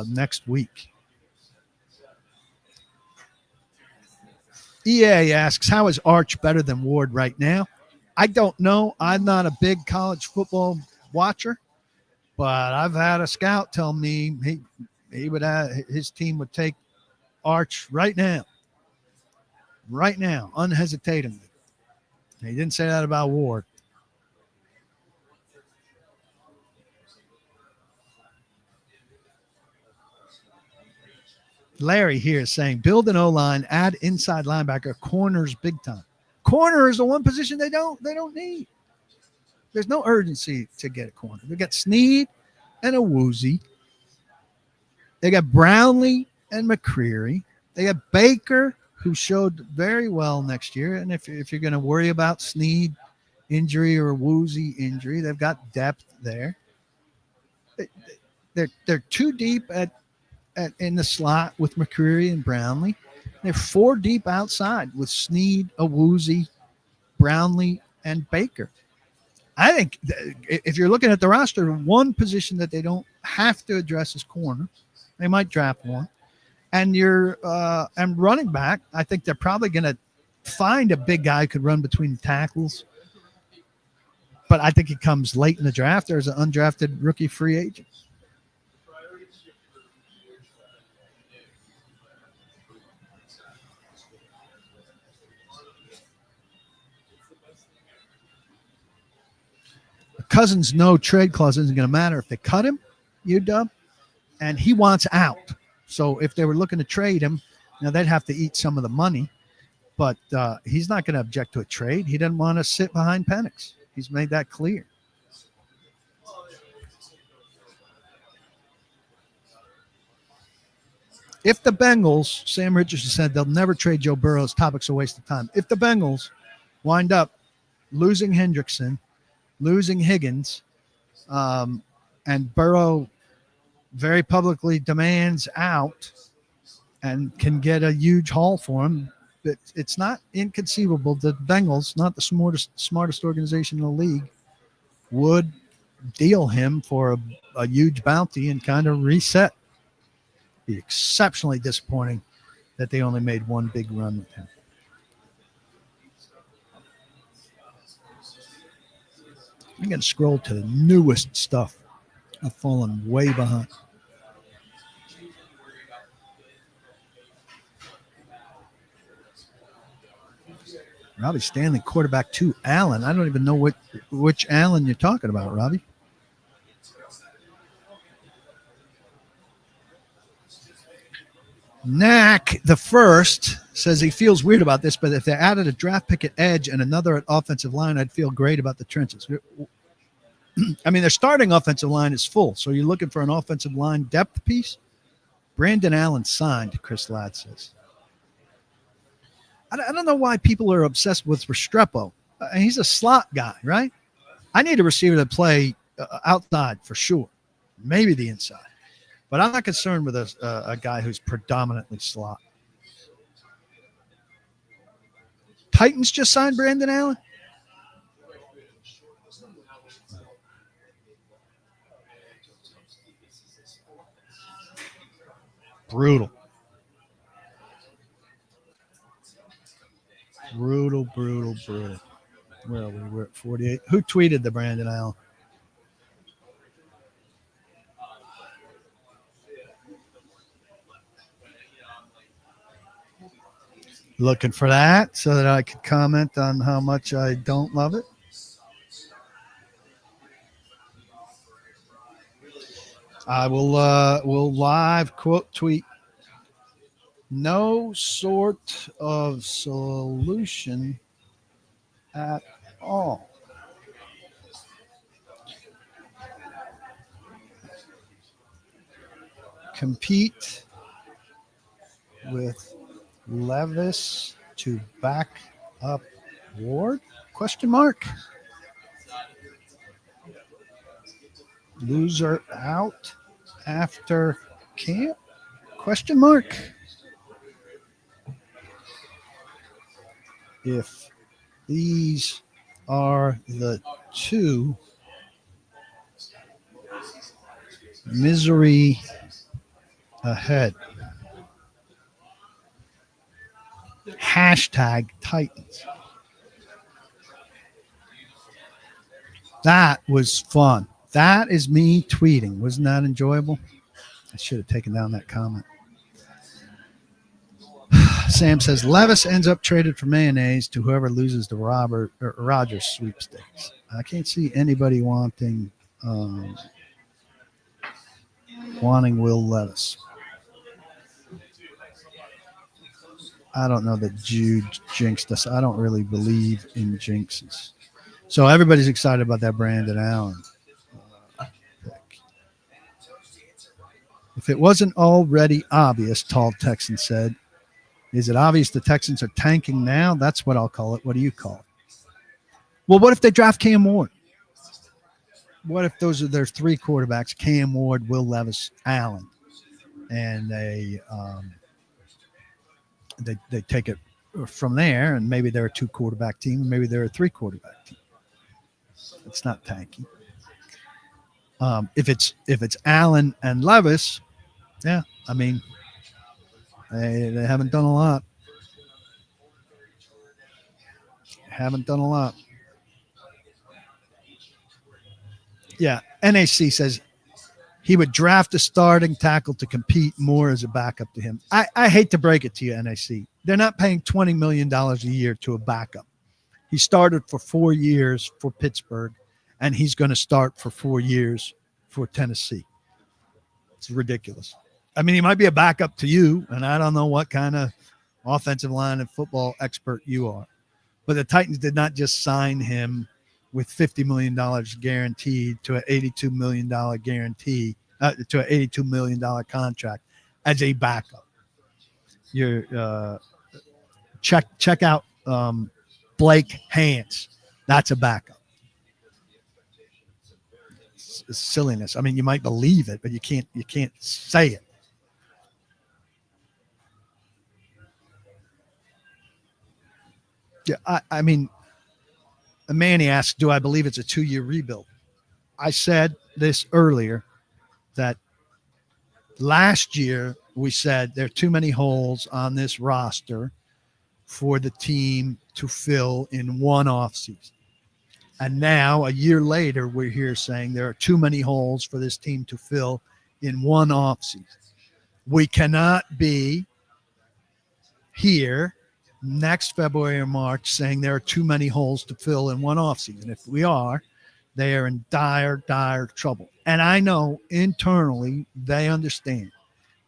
next week. EA asks, how is Arch better than Ward right now? I don't know. I'm not a big college football watcher, but I've had a scout tell me he would his team would take Arch right now, unhesitatingly. He didn't say that about Ward. Larry here is saying, build an O-line, add inside linebacker, corners big time. Corner is the one position they don't need. There's no urgency to get a corner. They got Snead and a Woozy. They got Brownlee and McCreary. They got Baker, who showed very well next year. And if you're going to worry about Snead injury or Woozy injury, they've got depth there. They're too deep at in the slot with McCreary and Brownlee. They're 4 deep outside with Snead, Woozy, Brownlee, and Baker. I think if you're looking at the roster, one position that they don't have to address is corner. They might draft one. And and running back, I think they're probably going to find a big guy who could run between the tackles. But I think he comes late in the draft. There's an undrafted rookie free agent. Cousins' no trade clause isn't going to matter if they cut him, UW, and he wants out. So if they were looking to trade him, they'd have to eat some of the money. But he's not going to object to a trade. He doesn't want to sit behind Penix. He's made that clear. If the Bengals, Sam Richardson said they'll never trade Joe Burrow. This topic's a waste of time. If the Bengals wind up losing Hendrickson, losing Higgins, and Burrow very publicly demands out and can get a huge haul for him, it's not inconceivable that the Bengals, not the smartest organization in the league, would deal him for a huge bounty and kind of reset. Be exceptionally disappointing that they only made one big run with him. I'm going to scroll to the newest stuff. I've fallen way behind. Robbie Stanley, quarterback 2, Allen. I don't even know which Allen you're talking about, Robbie. Knack, the first, says he feels weird about this, but if they added a draft pick at edge and another at offensive line, I'd feel great about the trenches. I mean, their starting offensive line is full, so you're looking for an offensive line depth piece? Brandon Allen signed, Chris Ladd says. I don't know why people are obsessed with Restrepo. He's a slot guy, right? I need a receiver to play outside for sure, maybe the inside. But I'm not concerned with a guy who's predominantly slot. Titans just signed Brandon Allen? Brutal. Brutal. Where are we? We're at 48. Who tweeted the Brandon Allen? Looking for that so that I could comment on how much I don't love it. I will live quote tweet. No sort of solution at all. Compete with Levis to back up Ward? Question mark. Loser out after camp? Question mark. If these are the two, misery ahead. Hashtag Titans. That was fun. That is me tweeting. Wasn't that enjoyable? I should have taken down that comment. Sam says Levis ends up traded for mayonnaise to whoever loses the Rodgers sweepstakes. I can't see anybody wanting Will Levis. I don't know that Jude jinxed us. I don't really believe in jinxes. So everybody's excited about that Brandon Allen pick. If it wasn't already obvious, Tall Texan said, is it obvious the Texans are tanking now? That's what I'll call it. What do you call it? Well, what if they draft Cam Ward? What if those are their three quarterbacks, Cam Ward, Will Levis, Allen, and they take it from there, and maybe they're a two quarterback team, and maybe they're a three quarterback team. It's not tanky. If it's Allen and Levis, yeah, I mean, they haven't done a lot. Haven't done a lot. Yeah, NAC says he would draft a starting tackle to compete more as a backup to him. I hate to break it to you, NAC. They're not paying $20 million a year to a backup. He started for 4 years for Pittsburgh, and he's going to start for 4 years for Tennessee. It's ridiculous. I mean, he might be a backup to you, and I don't know what kind of offensive line and football expert you are. But the Titans did not just sign him with $50 million guaranteed to an $82 million guarantee, to an $82 million contract as a backup. You're check out Blake Hance. That's a backup. It's silliness. I mean, you might believe it, but you can't say it. Yeah, I mean, Manny asks, do I believe it's a 2-year rebuild? I said this earlier, that last year we said there are too many holes on this roster for the team to fill in one offseason. And now, a year later, we're here saying there are too many holes for this team to fill in one offseason. We cannot be here next February or March saying there are too many holes to fill in one offseason. If we are, they are in dire, dire trouble. And I know internally they understand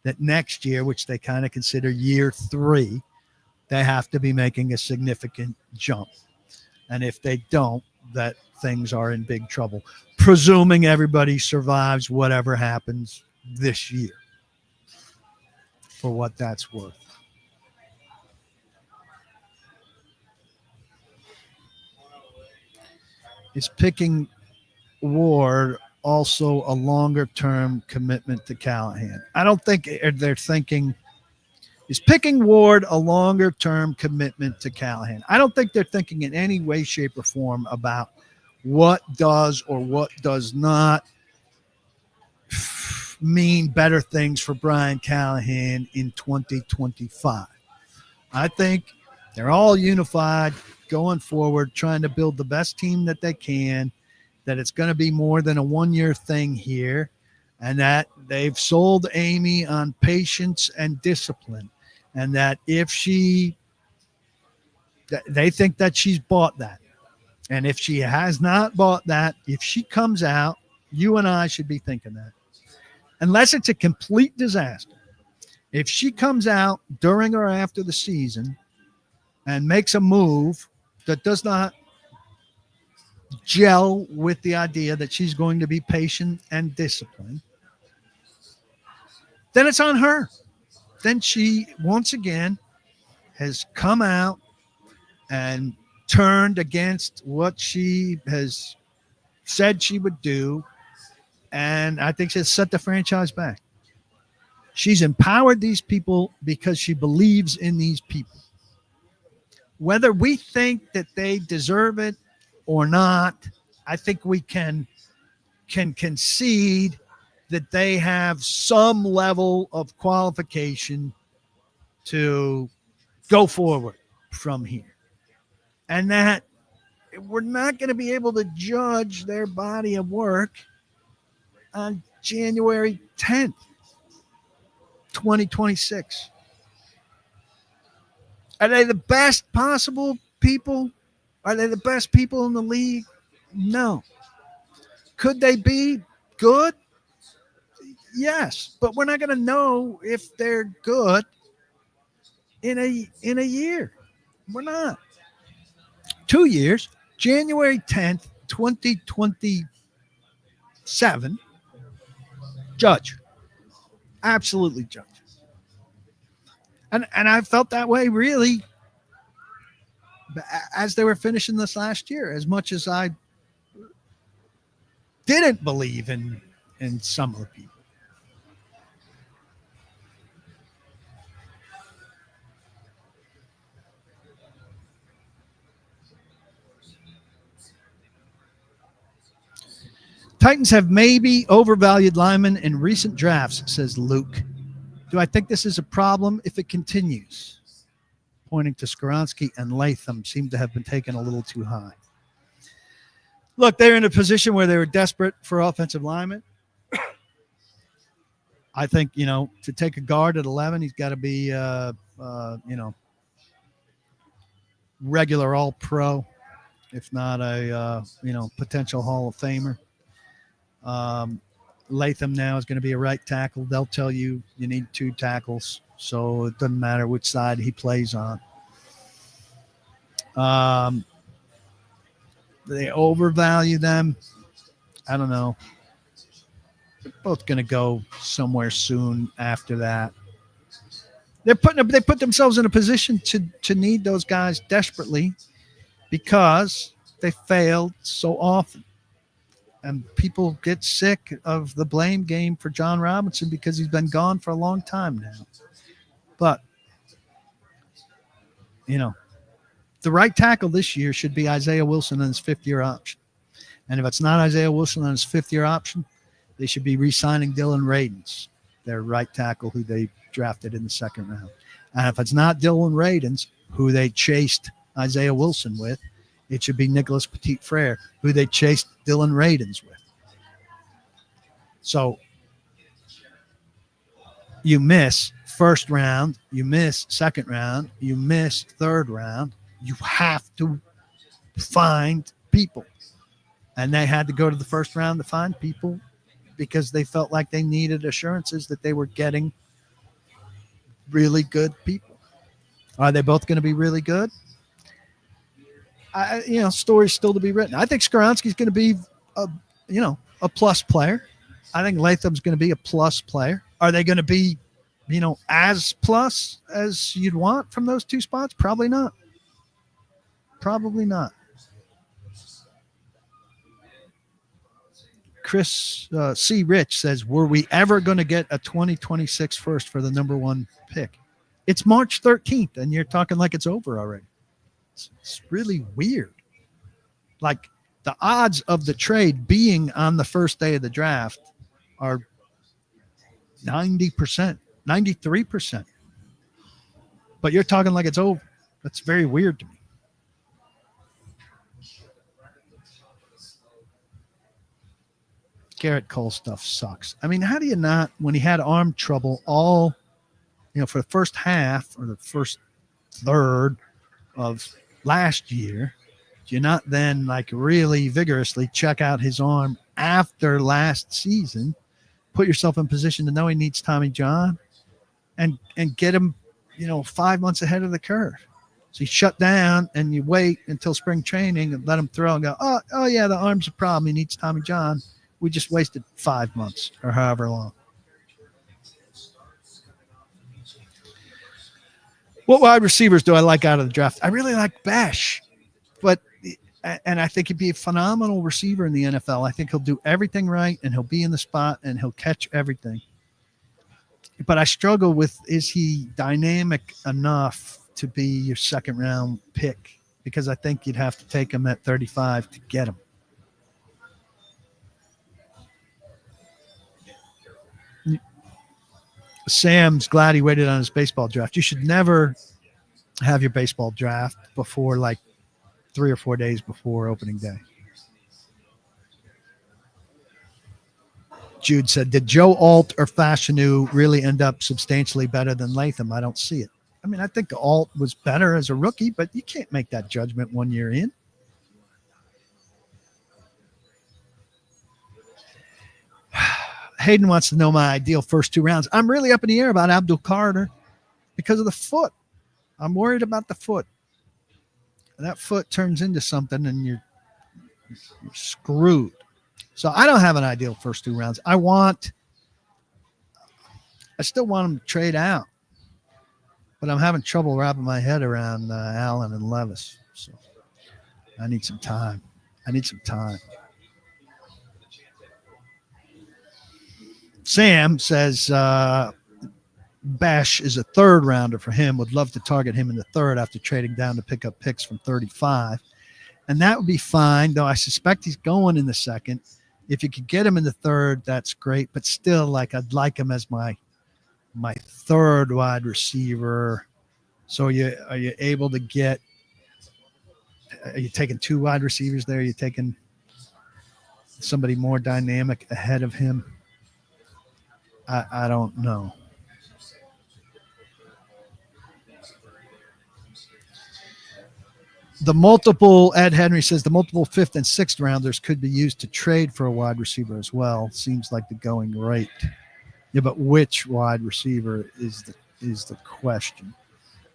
that next year, which they kind of consider year 3, they have to be making a significant jump. And if they don't, that things are in big trouble, presuming everybody survives whatever happens this year, for what that's worth. Is picking Ward also a longer-term commitment to Callahan? I don't think they're thinking, is picking Ward a longer-term commitment to Callahan? I don't think they're thinking in any way, shape, or form about what does or what does not mean better things for Brian Callahan in 2025. I think they're all unified going forward, trying to build the best team that they can, that it's going to be more than a 1-year thing here, and that they've sold Amy on patience and discipline, and that they think that she's bought that. And if she has not bought that, if she comes out, you and I should be thinking that. Unless it's a complete disaster. If she comes out during or after the season and makes a move that does not gel with the idea that she's going to be patient and disciplined, then it's on her. Then she, once again, has come out and turned against what she has said she would do. And I think she's set the franchise back. She's empowered these people because she believes in these people. Whether we think that they deserve it or not, I think we can concede that they have some level of qualification to go forward from here. And that we're not going to be able to judge their body of work on January 10th, 2026. Are they the best possible people? Are they the best people in the league? No. Could they be good? Yes, but we're not going to know if they're good in a year. We're not. 2 years, January 10th, 2027. Judge. Absolutely judge. And I felt that way really as they were finishing this last year, as much as I didn't believe in some of the people. Titans have maybe overvalued linemen in recent drafts, says Luke. Do I think this is a problem if it continues? Pointing to Kuharsky and Latham seem to have been taken a little too high. Look, they're in a position where they were desperate for offensive linemen. I think, to take a guard at 11, he's got to be, regular all-pro, if not a, potential Hall of Famer. Latham now is going to be a right tackle. They'll tell you need 2 tackles, so it doesn't matter which side he plays on. They overvalue them. I don't know. They're both going to go somewhere soon after that. They put themselves in a position to need those guys desperately because they failed so often. And people get sick of the blame game for John Robinson because he's been gone for a long time now. But, the right tackle this year should be Isaiah Wilson on his 5th-year option. And if it's not Isaiah Wilson on his 5th-year option, they should be re-signing Dylan Radins, their right tackle who they drafted in the 2nd round. And if it's not Dylan Radins, who they chased Isaiah Wilson with, it should be Nicholas Petit-Frere, who they chased Dylan Radins with. So you miss 1st round, you miss 2nd round, you miss 3rd round. You have to find people. And they had to go to the 1st round to find people because they felt like they needed assurances that they were getting really good people. Are they both going to be really good? Stories still to be written. I think Kuharsky's going to be a plus player. I think Latham's going to be a plus player. Are they going to be, as plus as you'd want from those 2 spots? Probably not. Probably not. Chris C. Rich says, were we ever going to get a 2026 first for the number 1 pick? It's March 13th, and you're talking like it's over already. It's really weird. Like, the odds of the trade being on the first day of the draft are 90%, 93%. But you're talking like it's over. That's very weird to me. Garrett Cole stuff sucks. I mean, how do you not, when he had arm trouble all, for the first half or the first third of last year, do you not then really vigorously check out his arm after last season, put yourself in position to know he needs Tommy John and get him, 5 months ahead of the curve? So you shut down and you wait until spring training and let him throw and go, oh yeah, the arm's a problem. He needs Tommy John. We just wasted 5 months or however long. What wide receivers do I like out of the draft? I really like Bash, and I think he'd be a phenomenal receiver in the NFL. I think he'll do everything right, and he'll be in the spot, and he'll catch everything. But I struggle with, is he dynamic enough to be your 2nd round pick? Because I think you'd have to take him at 35 to get him. Sam's glad he waited on his baseball draft. You should never have your baseball draft before 3 or 4 days before opening day. Jude said, did Joe Alt or Fashanu really end up substantially better than Latham? I don't see it. I mean, I think Alt was better as a rookie, but you can't make that judgment 1 year in. Hayden wants to know my ideal first 2 rounds. I'm really up in the air about Abdul Carter because of the foot. I'm worried about the foot. That foot turns into something and you're screwed. So I don't have an ideal first 2 rounds. I want I still want him to trade out, but I'm having trouble wrapping my head around Allen and Levis. So I need some time. Sam says Bash is a third rounder for him. Would love to target him in the third after trading down to pick up picks from 35. And that would be fine, though I suspect he's going in the second. If you could get him in the third, that's great. But still, like, I'd like him as my third wide receiver. So are you able to get – are you taking two wide receivers there? Are you taking somebody more dynamic ahead of him? I don't know. Ed Henry says the multiple fifth and sixth rounders could be used to trade for a wide receiver as well. Seems like the going rate. Yeah, but which wide receiver is the question?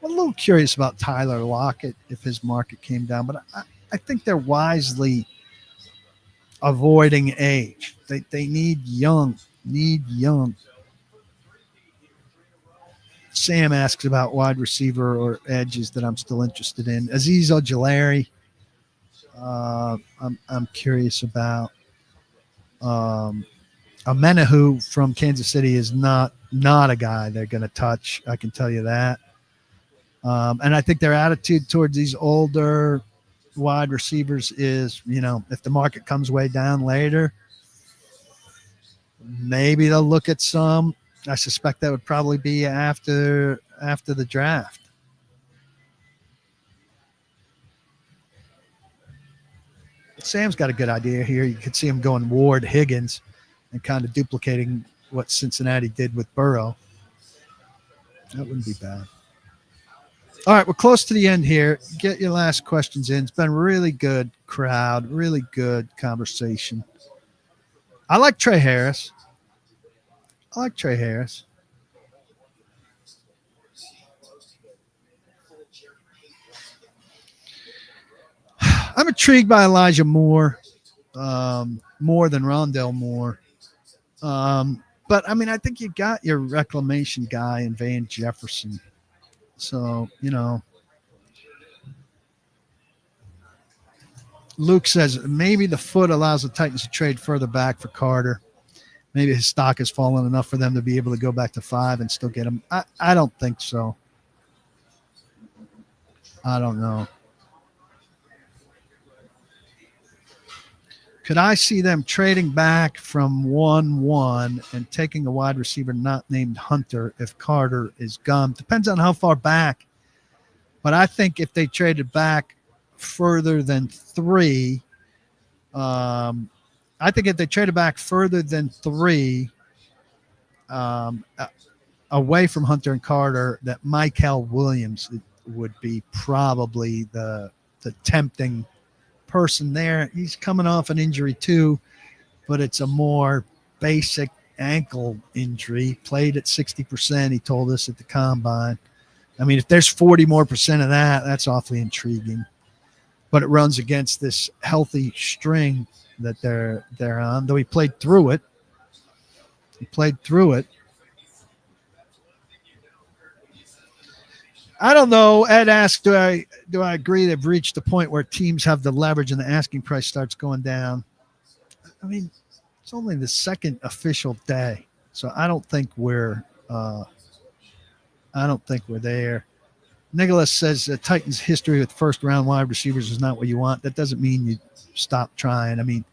I'm a little curious about Tyler Lockett if his market came down, but I think they're wisely avoiding age. They need young. Sam asks about wide receiver or edges that I'm still interested in. Azeez Ojulari, I'm curious about. Amenahu from Kansas City is not a guy they're going to touch. I can tell you that. And I think their attitude towards these older wide receivers is, if the market comes way down later, maybe they'll look at some. I suspect that would probably be after the draft. Sam's got a good idea here. You could see him going Ward Higgins and kind of duplicating what Cincinnati did with Burrow. That wouldn't be bad. All right, we're close to the end here. Get your last questions in. It's been a really good crowd, really good conversation. I like Trey Harris. I'm intrigued by Elijah Moore, more than Rondale Moore. But, I think you got your reclamation guy in Van Jefferson. So, Luke says maybe the foot allows the Titans to trade further back for Carter. Maybe his stock has fallen enough for them to be able to go back to 5 and still get him. I don't think so. I don't know. Could I see them trading back from 1-1 and taking a wide receiver not named Hunter if Carter is gone? Depends on how far back. But I think if they traded back further than 3, away from Hunter and Carter, that Michael Williams would be probably the tempting person there. He's coming off an injury too, but it's a more basic ankle injury. Played at 60%, he told us at the combine. If there's 40% more of that, that's awfully intriguing. But it runs against this healthy string that they're on, though he played through it. I don't know. Ed asked, do I agree they've reached the point where teams have the leverage and the asking price starts going down? It's only the second official day, so I don't think we're there. Nicholas says Titans' history with first-round wide receivers is not what you want. That doesn't mean you stop trying.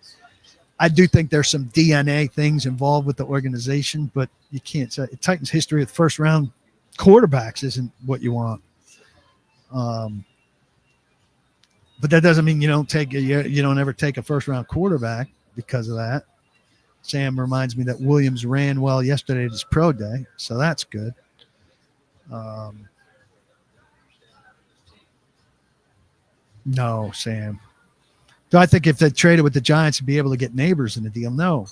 I do think there's some DNA things involved with the organization, but you can't say Titans' history with first-round quarterbacks isn't what you want. But that doesn't mean you don't ever take a first-round quarterback because of that. Sam reminds me that Williams ran well yesterday at his pro day, so that's good. No, Sam. Do I think if they traded with the Giants to be able to get Neighbors in the deal? No.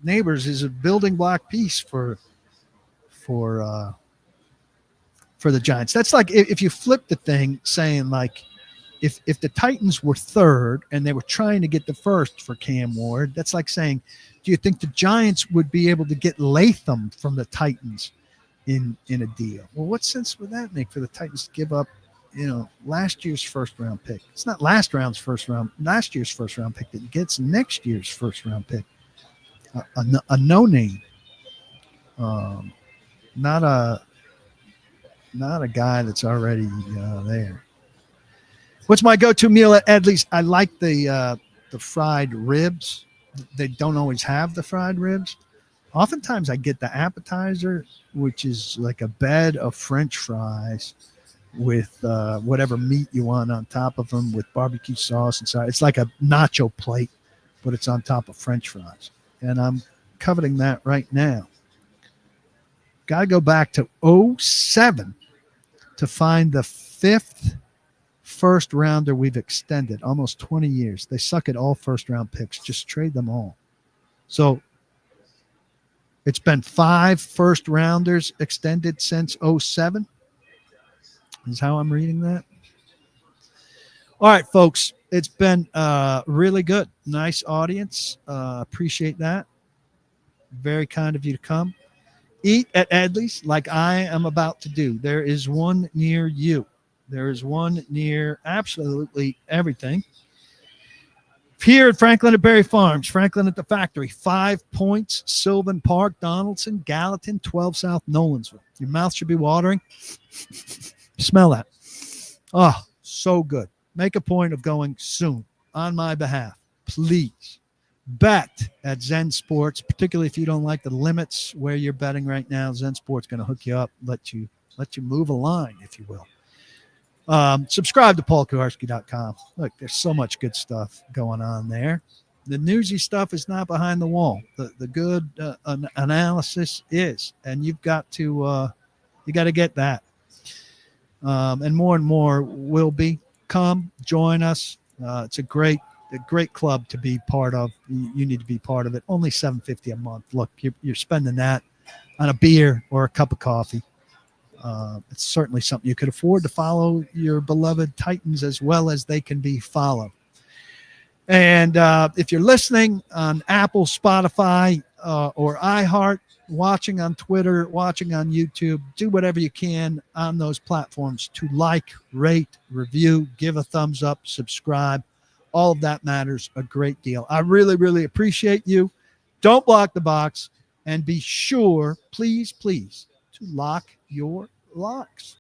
Neighbors is a building block piece for the Giants. That's like if you flip the thing saying like if the Titans were third and they were trying to get the first for Cam Ward, that's like saying, do you think the Giants would be able to get Latham from the Titans in a deal? Well, what sense would that make for the Titans to give up, last year's first round pick? It's not last year's first round pick that gets next year's first round pick. A no name, not a guy that's already there. What's my go-to meal at Edleys? I like the fried ribs. They don't always have the fried ribs. Oftentimes I get the appetizer, which is like a bed of French fries with whatever meat you want on top of them with barbecue sauce inside. It's like a nacho plate, but it's on top of French fries. And I'm coveting that right now. Got to go back to 2007 to find the fifth first rounder we've extended, almost 20 years. They suck at all first round picks. Just trade them all. So it's been 5 first rounders extended since 2007 is how I'm reading that. All right, folks, it's been really good. Nice audience. Appreciate that. Very kind of you to come. Eat at Edleys like I am about to do. There is one near you. There is one near absolutely everything. Here at Franklin at Berry Farms, Franklin at the Factory, 5 Points, Sylvan Park, Donaldson, Gallatin, 12 South, Nolensville. Your mouth should be watering. Smell that. Oh, so good. Make a point of going soon on my behalf. Please bet at Zen Sports, particularly if you don't like the limits where you're betting right now. Zen Sports going to hook you up, let you move a line, if you will. Subscribe to paulkuharsky.com. Look, there's so much good stuff going on there. The newsy stuff is not behind the wall. The good analysis is, and you've got to get that. And more will be. Come join us. It's a great club to be part of. You need to be part of it. Only $7.50 a month. Look, you're spending that on a beer or a cup of coffee. It's certainly something you could afford to follow your beloved Titans as well as they can be followed. And if you're listening on Apple, Spotify, or iHeart, watching on Twitter, watching on YouTube, do whatever you can on those platforms to like, rate, review, give a thumbs up, subscribe. All of that matters a great deal. I really, really appreciate you. Don't block the box, and be sure, please, to lock your locks.